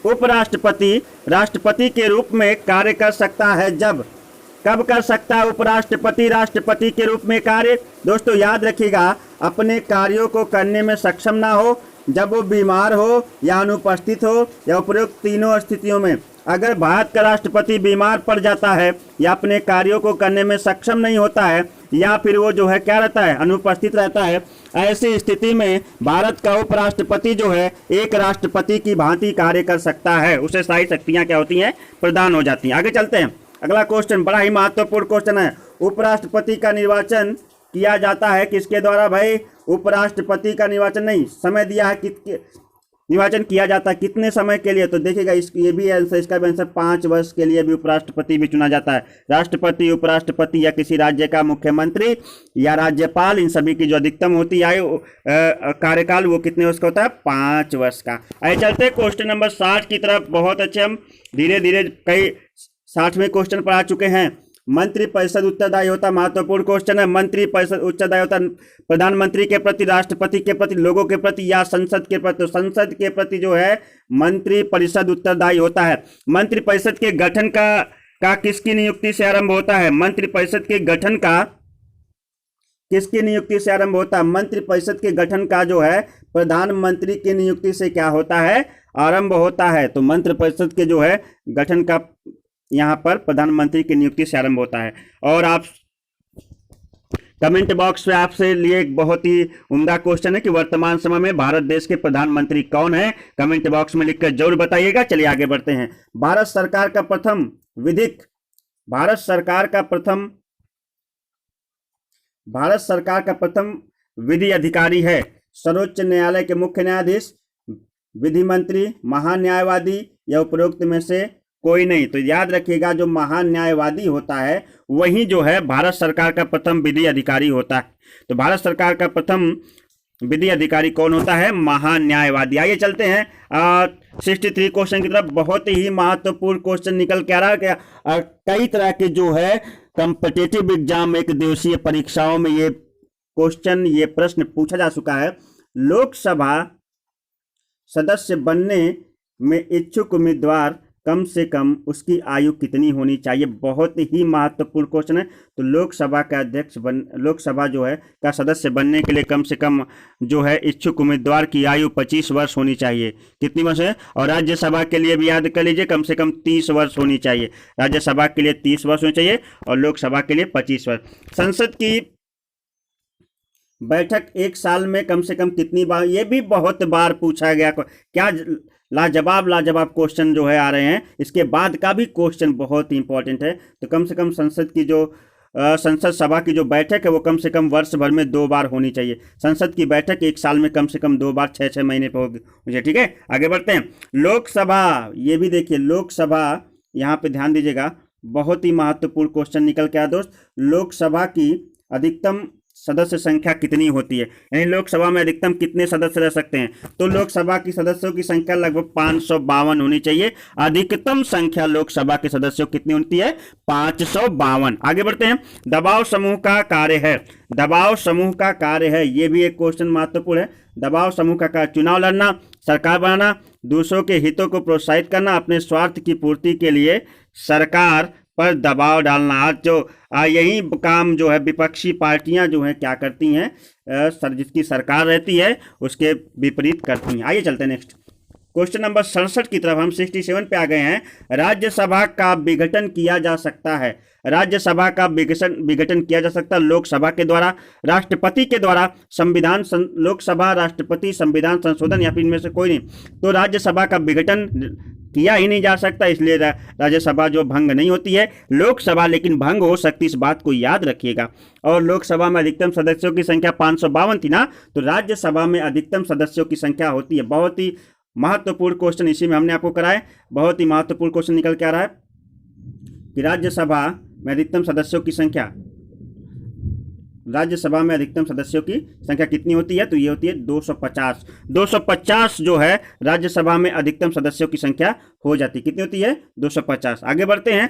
उपराष्ट्रपति राष्ट्रपति के रूप में कार्य कर सकता है जब? कब कर सकता है उपराष्ट्रपति राष्ट्रपति के रूप में कार्य? दोस्तों याद रखिएगा, अपने कार्यों को करने में सक्षम ना हो, जब वो बीमार हो या अनुपस्थित हो या उपरोक्त तीनों स्थितियों में। अगर भारत का राष्ट्रपति बीमार पड़ जाता है या अपने कार्यों को करने में सक्षम नहीं होता है, या फिर वो जो है क्या रहता है? अनुपस्थित रहता है, ऐसी स्थिति में भारत का उपराष्ट्रपति जो है एक राष्ट्रपति की भांति कार्य कर सकता है। उसे सारी शक्तियाँ क्या होती हैं? प्रदान हो जाती हैं। आगे चलते हैं। अगला क्वेश्चन बड़ा ही महत्वपूर्ण क्वेश्चन है। उपराष्ट्रपति का निर्वाचन किया जाता है किसके द्वारा? भाई उपराष्ट्रपति का निर्वाचन नहीं, समय दिया है निर्वाचन किया जाता है कितने समय के लिए? तो देखिएगा, ये भी आंसर, इसका भी आंसर 5 वर्ष के लिए भी उपराष्ट्रपति भी चुना जाता है। राष्ट्रपति, उपराष्ट्रपति या किसी राज्य का मुख्यमंत्री या राज्यपाल, इन सभी की जो अधिकतम होती है कार्यकाल वो कितने वर्ष का होता है? 5 वर्ष का। आइए चलते हैं क्वेश्चन नंबर 60 की तरफ। बहुत अच्छे, हम धीरे धीरे कई 60वें क्वेश्चन पर आ चुके हैं। मंत्रिपरिषद उत्तरदायी होता, महत्वपूर्ण क्वेश्चन है। मंत्रिपरिषद उत्तरदायी होता प्रधानमंत्री के प्रति, राष्ट्रपति के प्रति, लोगों के प्रति या संसद के प्रति? तो संसद के प्रति जो है मंत्रिपरिषद उत्तरदायी होता है। मंत्रिपरिषद के गठन का किसकी नियुक्ति से आरंभ होता है? मंत्रिपरिषद के गठन का किसकी नियुक्ति से आरंभ होता है? मंत्रिपरिषद के गठन का जो है प्रधानमंत्री की नियुक्ति से क्या होता है? आरंभ होता है। तो मंत्रिपरिषद के जो है गठन का यहाँ पर प्रधानमंत्री की नियुक्ति से आरंभ होता है। और आप कमेंट बॉक्स में आपसे लिए एक बहुत ही उम्दा क्वेश्चन है कि वर्तमान समय में भारत देश के प्रधानमंत्री कौन है? कमेंट बॉक्स में लिखकर जरूर बताइएगा। चलिए आगे बढ़ते हैं। भारत सरकार का प्रथम विधि अधिकारी है सर्वोच्च न्यायालय के मुख्य न्यायाधीश, विधि मंत्री, महान्यायवादी या उपरोक्त में से कोई नहीं। तो याद रखिएगा, जो महान्यायवादी होता है वही जो है भारत सरकार का प्रथम विधि अधिकारी होता है। तो भारत सरकार का प्रथम विधि अधिकारी कौन होता है? महान्यायवादी। आइए चलते हैं 63 क्वेश्चन की तरफ। बहुत ही महत्वपूर्ण क्वेश्चन निकल के आ रहा है। कई तरह के जो है कॉम्पिटिटिव एग्जाम, एक दिवसीय परीक्षाओं में ये क्वेश्चन, ये प्रश्न पूछा जा चुका है। लोकसभा सदस्य बनने में इच्छुक उम्मीदवार कम से कम उसकी आयु कितनी होनी चाहिए? बहुत ही महत्वपूर्ण क्वेश्चन है। तो लोकसभा जो है का सदस्य बनने के लिए कम से कम जो है इच्छुक उम्मीदवार की आयु 25 वर्ष होनी चाहिए। कितनी वर्ष है? और राज्यसभा के लिए भी याद कर लीजिए, कम से कम 30 वर्ष होनी चाहिए। राज्यसभा के लिए 30 वर्ष होनी चाहिए और लोकसभा के लिए 25 वर्ष। संसद की बैठक एक साल में कम से कम कितनी बार, ये भी बहुत बार पूछा गया। क्या लाजवाब लाजवाब क्वेश्चन जो है आ रहे हैं। इसके बाद का भी क्वेश्चन बहुत ही इंपॉर्टेंट है। तो कम से कम संसद सभा की जो बैठक है वो कम से कम वर्ष भर में 2 बार होनी चाहिए। संसद की बैठक एक साल में कम से कम 2 बार, 6-6 महीने पर होगी। ठीक है, आगे बढ़ते हैं। लोकसभा, ये भी देखिए लोकसभा, यहाँ पे ध्यान दीजिएगा, बहुत ही महत्वपूर्ण क्वेश्चन निकल के आया दोस्त। लोकसभा की अधिकतम सदस्य संख्या कितनी होती है, यानी लोकसभा में अधिकतम कितने सदस्य रह सकते हैं। तो लोकसभा की सदस्यों की संख्या लगभग 552 होनी चाहिए। अधिकतम संख्या लोकसभा के सदस्यों कितनी होती है, 552। आगे बढ़ते हैं। दबाव समूह का कार्य है, दबाव समूह का कार्य है, ये भी एक क्वेश्चन महत्वपूर्ण है। दबाव समूह का कार्य चुनाव लड़ना, सरकार बनाना, दूसरों के हितों को प्रोत्साहित करना, अपने स्वार्थ की पूर्ति के लिए सरकार पर दबाव डालना। आज जो यही काम जो है विपक्षी पार्टियां जो हैं क्या करती हैं, जिसकी सरकार रहती है उसके विपरीत करती हैं। आइए चलते हैं नेक्स्ट क्वेश्चन नंबर 67 की तरफ। हम 67 पे आ गए हैं। राज्यसभा का विघटन किया जा सकता है, राज्यसभा का विघटन किया जा सकता है लोकसभा के द्वारा, राष्ट्रपति के द्वारा, संविधान लोकसभा, राष्ट्रपति, संविधान संशोधन या फिर इनमें से कोई नहीं। तो राज्यसभा का विघटन किया ही नहीं जा सकता, इसलिए राज्यसभा जो भंग नहीं होती है। लोकसभा लेकिन भंग हो सकती, इस बात को याद रखिएगा। और लोकसभा में अधिकतम सदस्यों की संख्या 552 थी ना, तो राज्यसभा में अधिकतम सदस्यों की संख्या होती है। बहुत ही महत्वपूर्ण क्वेश्चन इसी में हमने आपको कराए। बहुत ही महत्वपूर्ण क्वेश्चन निकल के आ रहा है कि राज्यसभा में अधिकतम सदस्यों की संख्या, राज्यसभा में अधिकतम सदस्यों की संख्या कितनी होती है, तो ये होती है 250। 250 जो है राज्यसभा में अधिकतम सदस्यों की संख्या हो जाती है। कितनी होती है, 250। आगे बढ़ते हैं।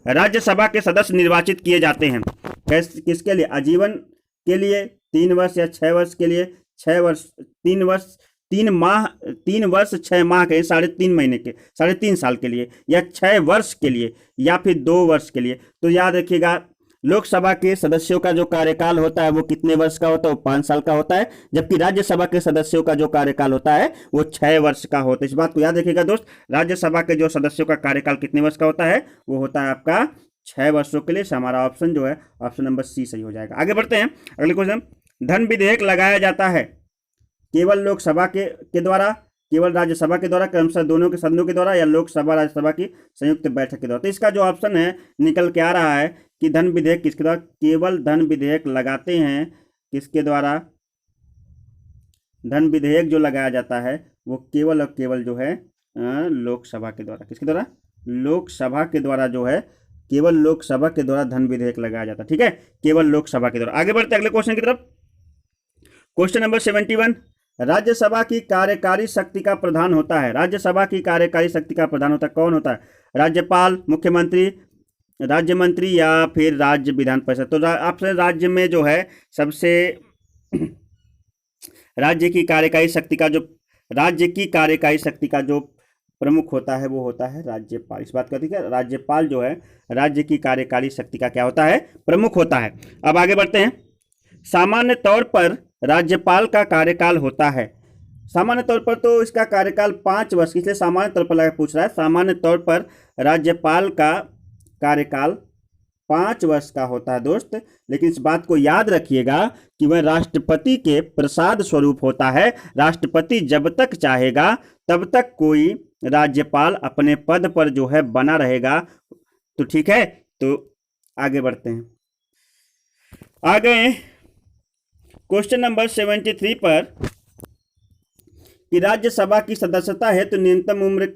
राज्यसभा के सदस्य निर्वाचित किए जाते हैं किसके लिए, आजीवन के लिए, 3 वर्ष या 6 वर्ष के लिए, 6 वर्ष, 3 वर्ष, 3 माह, 3 वर्ष 6 माह के, 3.5 महीने के, 3.5 साल के लिए, या 6 वर्ष के लिए, या फिर 2 वर्ष के लिए। तो याद रखिएगा लोकसभा के सदस्यों का जो कार्यकाल होता है वो कितने वर्ष का होता है, वो 5 साल का होता है। जबकि राज्यसभा के सदस्यों का जो कार्यकाल होता है वो 6 वर्ष का होता है। इस बात को याद रखिएगा दोस्त। राज्यसभा के जो सदस्यों का कार्यकाल कितने वर्ष का होता है, वो होता है आपका 6 वर्षों के लिए। हमारा ऑप्शन जो है ऑप्शन नंबर सी सही हो जाएगा। आगे बढ़ते हैं अगले क्वेश्चन। धन विधेयक लगाया जाता है केवल लोकसभा के द्वारा, केवल राज्यसभा के द्वारा, क्रमशः दोनों के सदनों के द्वारा, या लोकसभा राज्यसभा की संयुक्त बैठक के द्वारा। तो इसका जो ऑप्शन है निकल के आ रहा है कि धन विधेयक किसके द्वारा, केवल धन विधेयक लगाते हैं किसके द्वारा, धन विधेयक जो लगाया जाता है वो केवल और केवल जो है लोकसभा के द्वारा। किसके द्वारा, लोकसभा के द्वारा जो है, केवल लोकसभा के द्वारा धन विधेयक लगाया जाता है। ठीक है, केवल लोकसभा के द्वारा। आगे बढ़ते अगले क्वेश्चन की तरफ। Question number 71। राज्यसभा की कार्यकारी शक्ति का प्रधान होता है, राज्यसभा की कार्यकारी शक्ति का प्रधान होता है, कौन होता है, राज्यपाल, मुख्यमंत्री, राज्य मंत्री, या फिर राज्य विधान परिषद। तो आपसे राज्य में जो है सबसे राज्य की कार्यकारी शक्ति का जो, राज्य की कार्यकारी शक्ति का जो प्रमुख होता है वो होता है राज्यपाल। इस बात का ठीक है, राज्यपाल जो है राज्य की कार्यकारी शक्ति का क्या होता है, प्रमुख होता है। अब आगे बढ़ते हैं। सामान्य तौर पर राज्यपाल का कार्यकाल होता है, सामान्य तौर पर तो इसका कार्यकाल 5 वर्ष, इसलिए सामान्य तौर पर लगा पूछ रहा है। सामान्य तौर पर राज्यपाल का कार्यकाल 5 वर्ष का होता है दोस्त। लेकिन इस बात को याद रखिएगा कि वह राष्ट्रपति के प्रसाद स्वरूप होता है। राष्ट्रपति जब तक चाहेगा तब तक कोई राज्यपाल अपने पद पर जो है बना रहेगा। तो ठीक है, तो आगे बढ़ते हैं। आ गए क्वेश्चन नंबर 73 पर कि राज्यसभा की सदस्यता हेतु न्यूनतम उम्र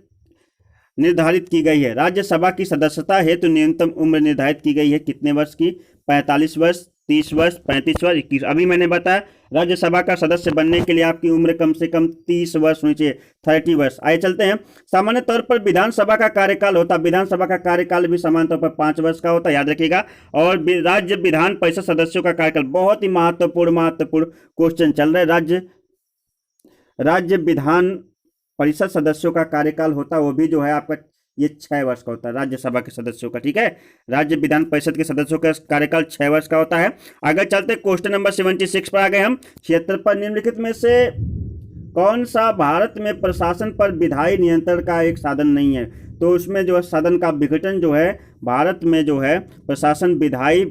निर्धारित की गई है। राज्यसभा की सदस्यता हेतु न्यूनतम उम्र निर्धारित की गई है कितने वर्ष की, 45 वर्ष, 30 वर्ष, 35 वर्ष, 21। अभी मैंने बताया राज्यसभा का सदस्य बनने के लिए आपकी उम्र कम से कम 30 वर्ष होनी चाहिए, 30 वर्ष। आइए चलते हैं। सामान्य तौर पर विधानसभा का कार्यकाल होता है, विधानसभा का कार्यकाल भी सामान्य तौर पर 5 वर्ष का होता है, याद रखिएगा। और राज्य विधान परिषद सदस्यों का कार्यकाल, बहुत ही महत्वपूर्ण क्वेश्चन चल रहा है। राज्य विधान परिषद सदस्यों का कार्यकाल होता है वो भी जो है आपका ये 6 वर्ष का होता है, राज्यसभा के सदस्यों का। ठीक है, राज्य विधान परिषद के सदस्यों का कार्यकाल 6 वर्ष का होता है। आगे चलते क्वेश्चन नंबर 76 पर आ गए हम। 76 पर निम्नलिखित में से कौन सा भारत में प्रशासन पर विधायी नियंत्रण का एक साधन नहीं है। तो उसमें जो है सदन का विघटन जो है भारत में जो है प्रशासन विधायी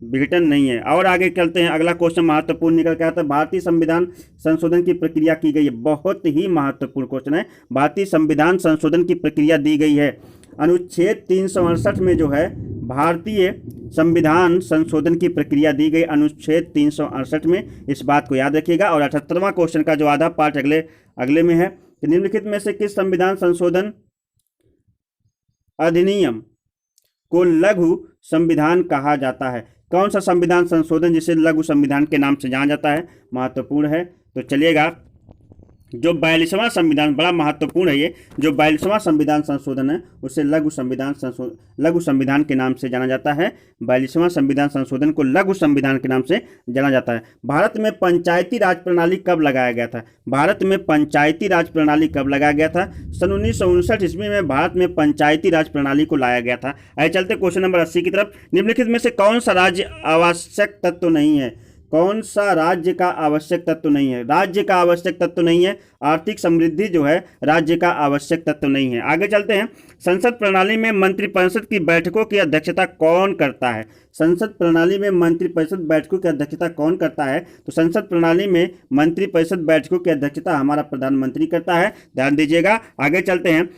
ब्रिटेन नहीं है। और आगे चलते हैं, अगला क्वेश्चन महत्वपूर्ण निकल के आता है। भारतीय संविधान संशोधन की प्रक्रिया की गई है, बहुत ही महत्वपूर्ण क्वेश्चन है। भारतीय संविधान संशोधन की प्रक्रिया दी गई है अनुच्छेद 368 में जो है भारतीय संविधान संशोधन की प्रक्रिया दी गई अनुच्छेद 368 में, इस बात को याद रखिएगा। और 78वां क्वेश्चन का जो आधा पार्ट अगले में है कि निम्नलिखित में से किस संविधान संशोधन अधिनियम को लघु संविधान कहा जाता है? कौन सा संविधान संशोधन जिसे लघु संविधान के नाम से जाना जाता है? महत्वपूर्ण है। तो चलिएगा, जो 42वां संविधान, बड़ा महत्वपूर्ण है ये, जो 42वां संविधान संशोधन है उसे लघु संविधान के नाम से जाना जाता है। 42वां संविधान संशोधन को लघु संविधान के नाम से जाना जाता है। भारत में पंचायती राज प्रणाली कब लगाया गया था? भारत में पंचायती राज प्रणाली कब लगाया गया था? सन 1959 ईस्वी में भारत में पंचायती राज प्रणाली को लाया गया था। आइए चलते क्वेश्चन नंबर 80 की तरफ। निम्नलिखित में से कौन सा राज्य आवश्यक तत्व नहीं है? कौन सा राज्य का आवश्यक तत्व नहीं है? राज्य का आवश्यक तत्व नहीं है, आर्थिक समृद्धि जो है राज्य का आवश्यक तत्व नहीं है। आगे चलते हैं, संसद प्रणाली में मंत्रिपरिषद की बैठकों की अध्यक्षता कौन करता है? संसद प्रणाली में मंत्रिपरिषद बैठकों की अध्यक्षता कौन करता है? तो संसद प्रणाली में मंत्रिपरिषद बैठकों की अध्यक्षता हमारा प्रधानमंत्री करता है, ध्यान दीजिएगा। आगे चलते हैं,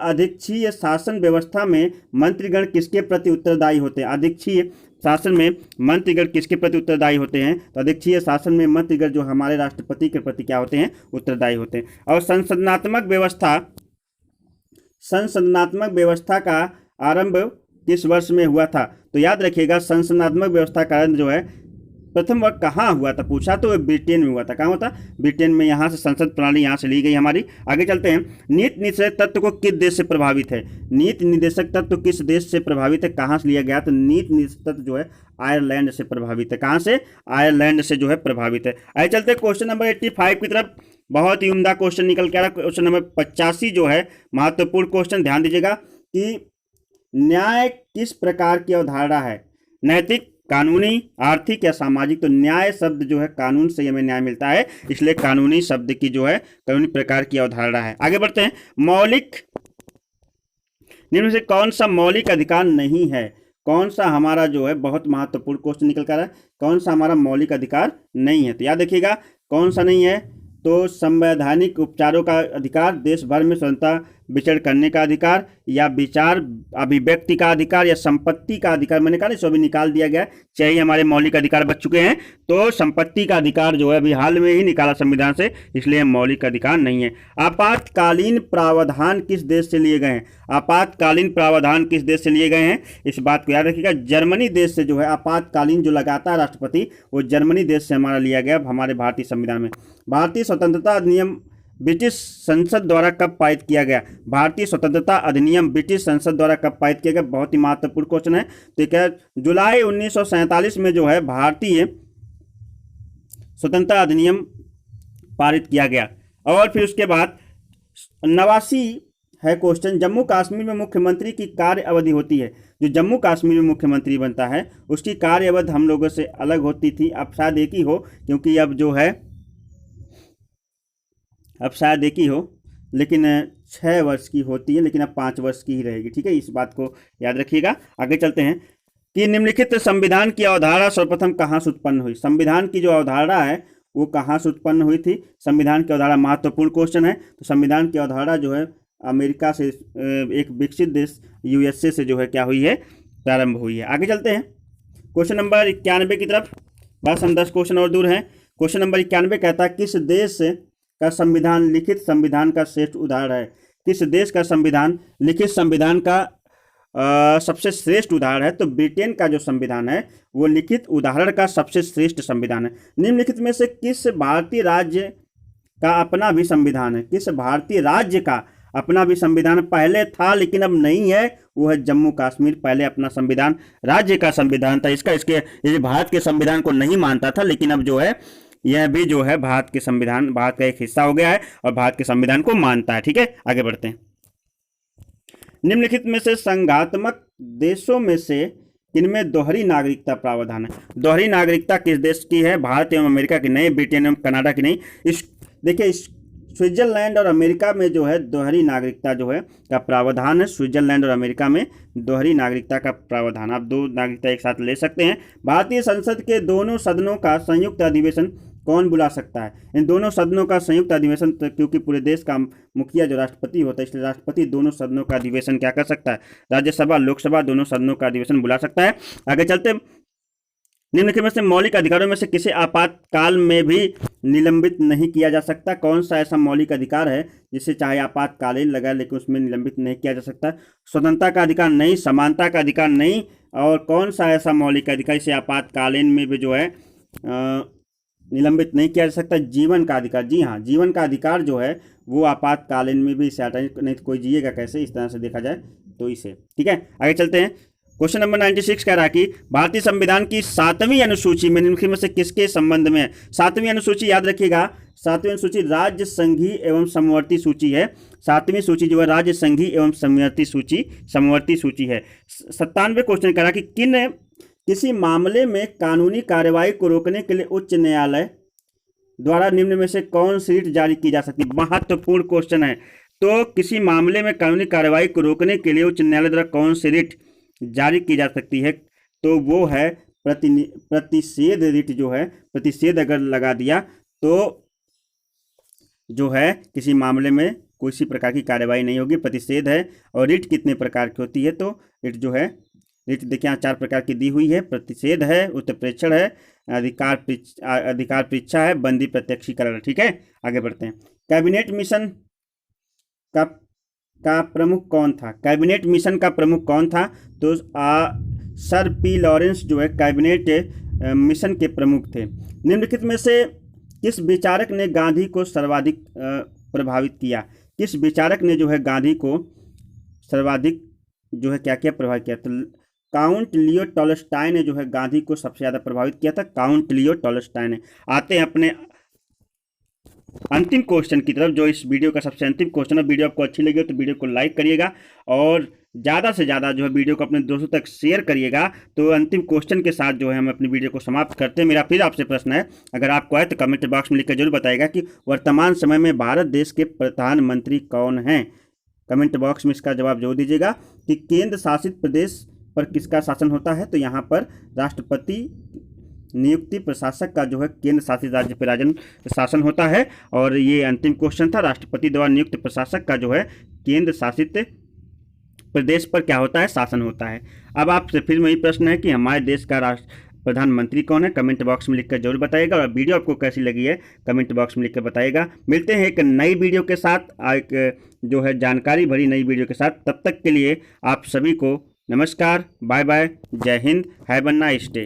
अधिक्षीय शासन व्यवस्था में मंत्रीगण किसके प्रति उत्तरदायी होते हैं? अधिक्षीय शासन में मंत्रीगण किसके प्रति उत्तरदायी होते हैं? तो अधिक्षीय शासन में मंत्रीगण जो हमारे राष्ट्रपति के प्रति क्या होते हैं? उत्तरदायी होते हैं। और संसदनात्मक व्यवस्था का आरंभ किस वर्ष में हुआ था? तो याद रखिएगा, संसदनात्मक व्यवस्था का आरंभ जो है प्रथम बार कहाँ हुआ था? पूछा तो ब्रिटेन में हुआ था। कहाँ हुआ था? ब्रिटेन में। यहाँ से संसद प्रणाली यहाँ से ली गई हमारी। आगे चलते हैं, नीति निर्देशक तत्व को किस देश से प्रभावित है? नीति निर्देशक तत्व किस देश से प्रभावित है? कहाँ से लिया गया? तो नीति निर्देशक तत्व जो है आयरलैंड से प्रभावित है। कहाँ से? आयरलैंड से जो है प्रभावित है। आगे चलते हैं क्वेश्चन नंबर 85 की तरफ। बहुत ही उम्दा क्वेश्चन निकल के आ रहा है। क्वेश्चन नंबर 85 जो है महत्वपूर्ण क्वेश्चन, ध्यान दीजिएगा कि न्याय किस प्रकार की अवधारणा है? नैतिक, कानूनी, आर्थिक या सामाजिक? तो न्याय शब्द जो है कानून से हमें न्याय मिलता है, इसलिए कानूनी शब्द की जो है कानूनी प्रकार की अवधारणा है। आगे बढ़ते हैं, निम्न में से कौन सा मौलिक अधिकार नहीं है? कौन सा हमारा जो है, बहुत महत्वपूर्ण क्वेश्चन निकल कर रहा है, कौन सा हमारा मौलिक अधिकार नहीं है? तो याद रखिएगा कौन सा नहीं है। तो संवैधानिक उपचारों का अधिकार, देश भर में स्वतंत्रता विचरण करने का अधिकार, या विचार अभिव्यक्ति का अधिकार, या संपत्ति का अधिकार। मैंने कहा इसको अभी निकाल दिया गया, चाहिए हमारे मौलिक अधिकार बच चुके हैं। तो संपत्ति का अधिकार जो है अभी हाल में ही निकाला संविधान से, इसलिए मौलिक अधिकार नहीं है। आपातकालीन प्रावधान किस देश से लिए गए हैं? आपातकालीन प्रावधान किस देश से लिए गए हैं? इस बात को याद रखिएगा, जर्मनी देश से जो है आपातकालीन जो लगाता है राष्ट्रपति, वो जर्मनी देश से हमारा लिया गया हमारे भारतीय संविधान में। भारतीय स्वतंत्रता अधिनियम ब्रिटिश संसद द्वारा कब पारित किया गया? भारतीय स्वतंत्रता अधिनियम ब्रिटिश संसद द्वारा कब पारित किया गया? बहुत ही महत्वपूर्ण क्वेश्चन है। तो क्या जुलाई 1947 में जो है भारतीय स्वतंत्रता अधिनियम पारित किया गया। और फिर उसके बाद 89 है क्वेश्चन, जम्मू कश्मीर में मुख्यमंत्री की कार्य अवधि होती है। जो जम्मू कश्मीर में मुख्यमंत्री बनता है उसकी कार्य अवधि हम लोगों से अलग होती थी, अब शायद एक ही हो, क्योंकि अब जो है अब शायद एक ही हो, लेकिन 6 वर्ष की होती है, लेकिन अब 5 वर्ष की ही रहेगी। ठीक है, इस बात को याद रखिएगा। आगे चलते हैं कि निम्नलिखित संविधान की अवधारणा सर्वप्रथम कहाँ से उत्पन्न हुई? संविधान की जो अवधारणा है वो कहाँ से उत्पन्न हुई थी? संविधान की अवधारणा महत्वपूर्ण क्वेश्चन है। तो संविधान की अवधारणा जो है अमेरिका से, एक विकसित देश USA से जो है क्या हुई है? प्रारंभ हुई है। आगे चलते हैं क्वेश्चन नंबर 91 की तरफ। बस हम 10 क्वेश्चन और दूर हैं। क्वेश्चन नंबर 91 कहता है, किस देश का संविधान लिखित संविधान का श्रेष्ठ उदाहरण है? किस देश का संविधान लिखित संविधान का सबसे श्रेष्ठ उदाहरण है? तो ब्रिटेन का जो संविधान है वो लिखित उदाहरण का सबसे श्रेष्ठ संविधान है। निम्नलिखित में से किस भारतीय राज्य का अपना भी संविधान है? किस भारतीय राज्य का अपना भी संविधान पहले था लेकिन अब नहीं है? वो है जम्मू कश्मीर। पहले अपना संविधान राज्य का संविधान था, ये भारत के संविधान को नहीं मानता था, लेकिन अब जो है यह भी जो है भारत का एक हिस्सा हो गया है और भारत के संविधान को मानता है। ठीक है, आगे बढ़ते हैं। निम्नलिखित में से संघात्मक देशों में से किनमें दोहरी नागरिकता प्रावधान है? दोहरी नागरिकता किस देश की है? भारत एवं अमेरिका की नहीं, ब्रिटेन एवं कनाडा की नहीं। देखिए इस स्विट्जरलैंड और अमेरिका में जो है दोहरी नागरिकता जो है का प्रावधान है। स्विट्जरलैंड और अमेरिका में दोहरी नागरिकता का प्रावधान, आप दो नागरिकता एक साथ ले सकते हैं। भारतीय संसद के दोनों सदनों का संयुक्त अधिवेशन कौन बुला सकता है? इन दोनों सदनों का संयुक्त अधिवेशन, तो क्योंकि पूरे देश का मुखिया जो राष्ट्रपति होता है, इसलिए राष्ट्रपति दोनों सदनों का अधिवेशन क्या कर सकता है? राज्यसभा लोकसभा दोनों सदनों का अधिवेशन बुला सकता है। आगे चलते, निम्नलिखित में से मौलिक अधिकारों में से किसे आपातकाल में भी निलंबित नहीं किया जा सकता? कौन सा ऐसा मौलिक अधिकार है जिसे चाहे आपातकालीन लगा लेकिन उसमें निलंबित नहीं किया जा सकता? स्वतंत्रता का अधिकार नहीं, समानता का अधिकार नहीं, और कौन सा ऐसा मौलिक अधिकार जिसे आपातकालीन में भी जो है निलंबित नहीं किया जा सकता? जीवन का अधिकार। जी हाँ, जीवन का अधिकार जो है वो आपातकालीन में भी इसे हटाए, नहीं तो कोई जिएगा कैसे, इस तरह से देखा जाए तो इसे। ठीक है, आगे चलते हैं। क्वेश्चन नंबर 96 कह रहा है कि भारतीय संविधान की 7वीं अनुसूची में निम्नलिखित में से किसके संबंध में है? 7वीं अनुसूची याद रखिएगा, 7वीं अनुसूची राज्य संघीय एवं समवर्ती सूची है। 7वीं सूची जो है राज्य संघीय एवं समवर्ती सूची है। 97 क्वेश्चन कह रहा कि किसी मामले में कानूनी कार्रवाई को रोकने के लिए उच्च न्यायालय द्वारा निम्न में से कौन सी रिट जारी की जा सकती है? महत्वपूर्ण क्वेश्चन है। तो किसी मामले में कानूनी कार्रवाई को रोकने के लिए उच्च न्यायालय द्वारा कौन सी रिट जारी की जा सकती है? तो वो है प्रतिषेध रिट जो है। प्रतिषेध अगर लगा दिया तो जो है किसी मामले में किसी प्रकार की कार्रवाई नहीं होगी, प्रतिषेध है। और रिट कितने प्रकार की होती है? तो रिट जो है, रिट देखिए यहाँ 4 प्रकार की दी हुई है। प्रतिषेध है, उत्प्रेक्षण है, अधिकार परीक्षा है, बंदी प्रत्यक्षीकरण। ठीक है, आगे बढ़ते हैं। कैबिनेट मिशन का प्रमुख कौन था? कैबिनेट मिशन का प्रमुख कौन था? तो सर पी लॉरेंस जो है कैबिनेट मिशन के प्रमुख थे। निम्नलिखित में से किस विचारक ने गांधी को सर्वाधिक प्रभावित किया? किस विचारक ने जो है गांधी को सर्वाधिक जो है क्या क्या प्रभावित किया? तो काउंट लियो टॉलस्टॉय ने जो है गांधी को सबसे ज़्यादा प्रभावित किया था, काउंट लियो टॉलस्टॉय ने। आते हैं अपने अंतिम क्वेश्चन की तरफ, जो इस वीडियो का सबसे अंतिम क्वेश्चन है। वीडियो आपको अच्छी लगी तो वीडियो को लाइक करिएगा और ज़्यादा से ज़्यादा जो है वीडियो को अपने दोस्तों तक शेयर करिएगा। तो अंतिम क्वेश्चन के साथ जो है हम अपनी वीडियो को समाप्त करते हैं। मेरा फिर आपसे प्रश्न है, अगर आपको आए तो कमेंट बॉक्स में लिखकर जरूर बताइएगा कि वर्तमान समय में भारत देश के प्रधानमंत्री कौन हैं? कमेंट बॉक्स में इसका जवाब जरूर दीजिएगा। कि केंद्र शासित प्रदेश पर किसका शासन होता है? तो यहाँ पर राष्ट्रपति नियुक्ति प्रशासक का जो है केंद्र शासित राज्य पर शासन होता है। और ये अंतिम क्वेश्चन था, राष्ट्रपति द्वारा नियुक्त प्रशासक का जो है केंद्र शासित प्रदेश पर क्या होता है? शासन होता है। अब आपसे फिर वही प्रश्न है कि हमारे देश का प्रधानमंत्री कौन है? कमेंट बॉक्स में लिखकर जरूर बताइएगा। और वीडियो आपको कैसी लगी है कमेंट बॉक्स में लिखकर बताइएगा। मिलते हैं एक नई वीडियो के साथ, एक जो है जानकारी भरी नई वीडियो के साथ। तब तक के लिए आप सभी को नमस्कार, बाय बाय, जय Hind, have a nice day.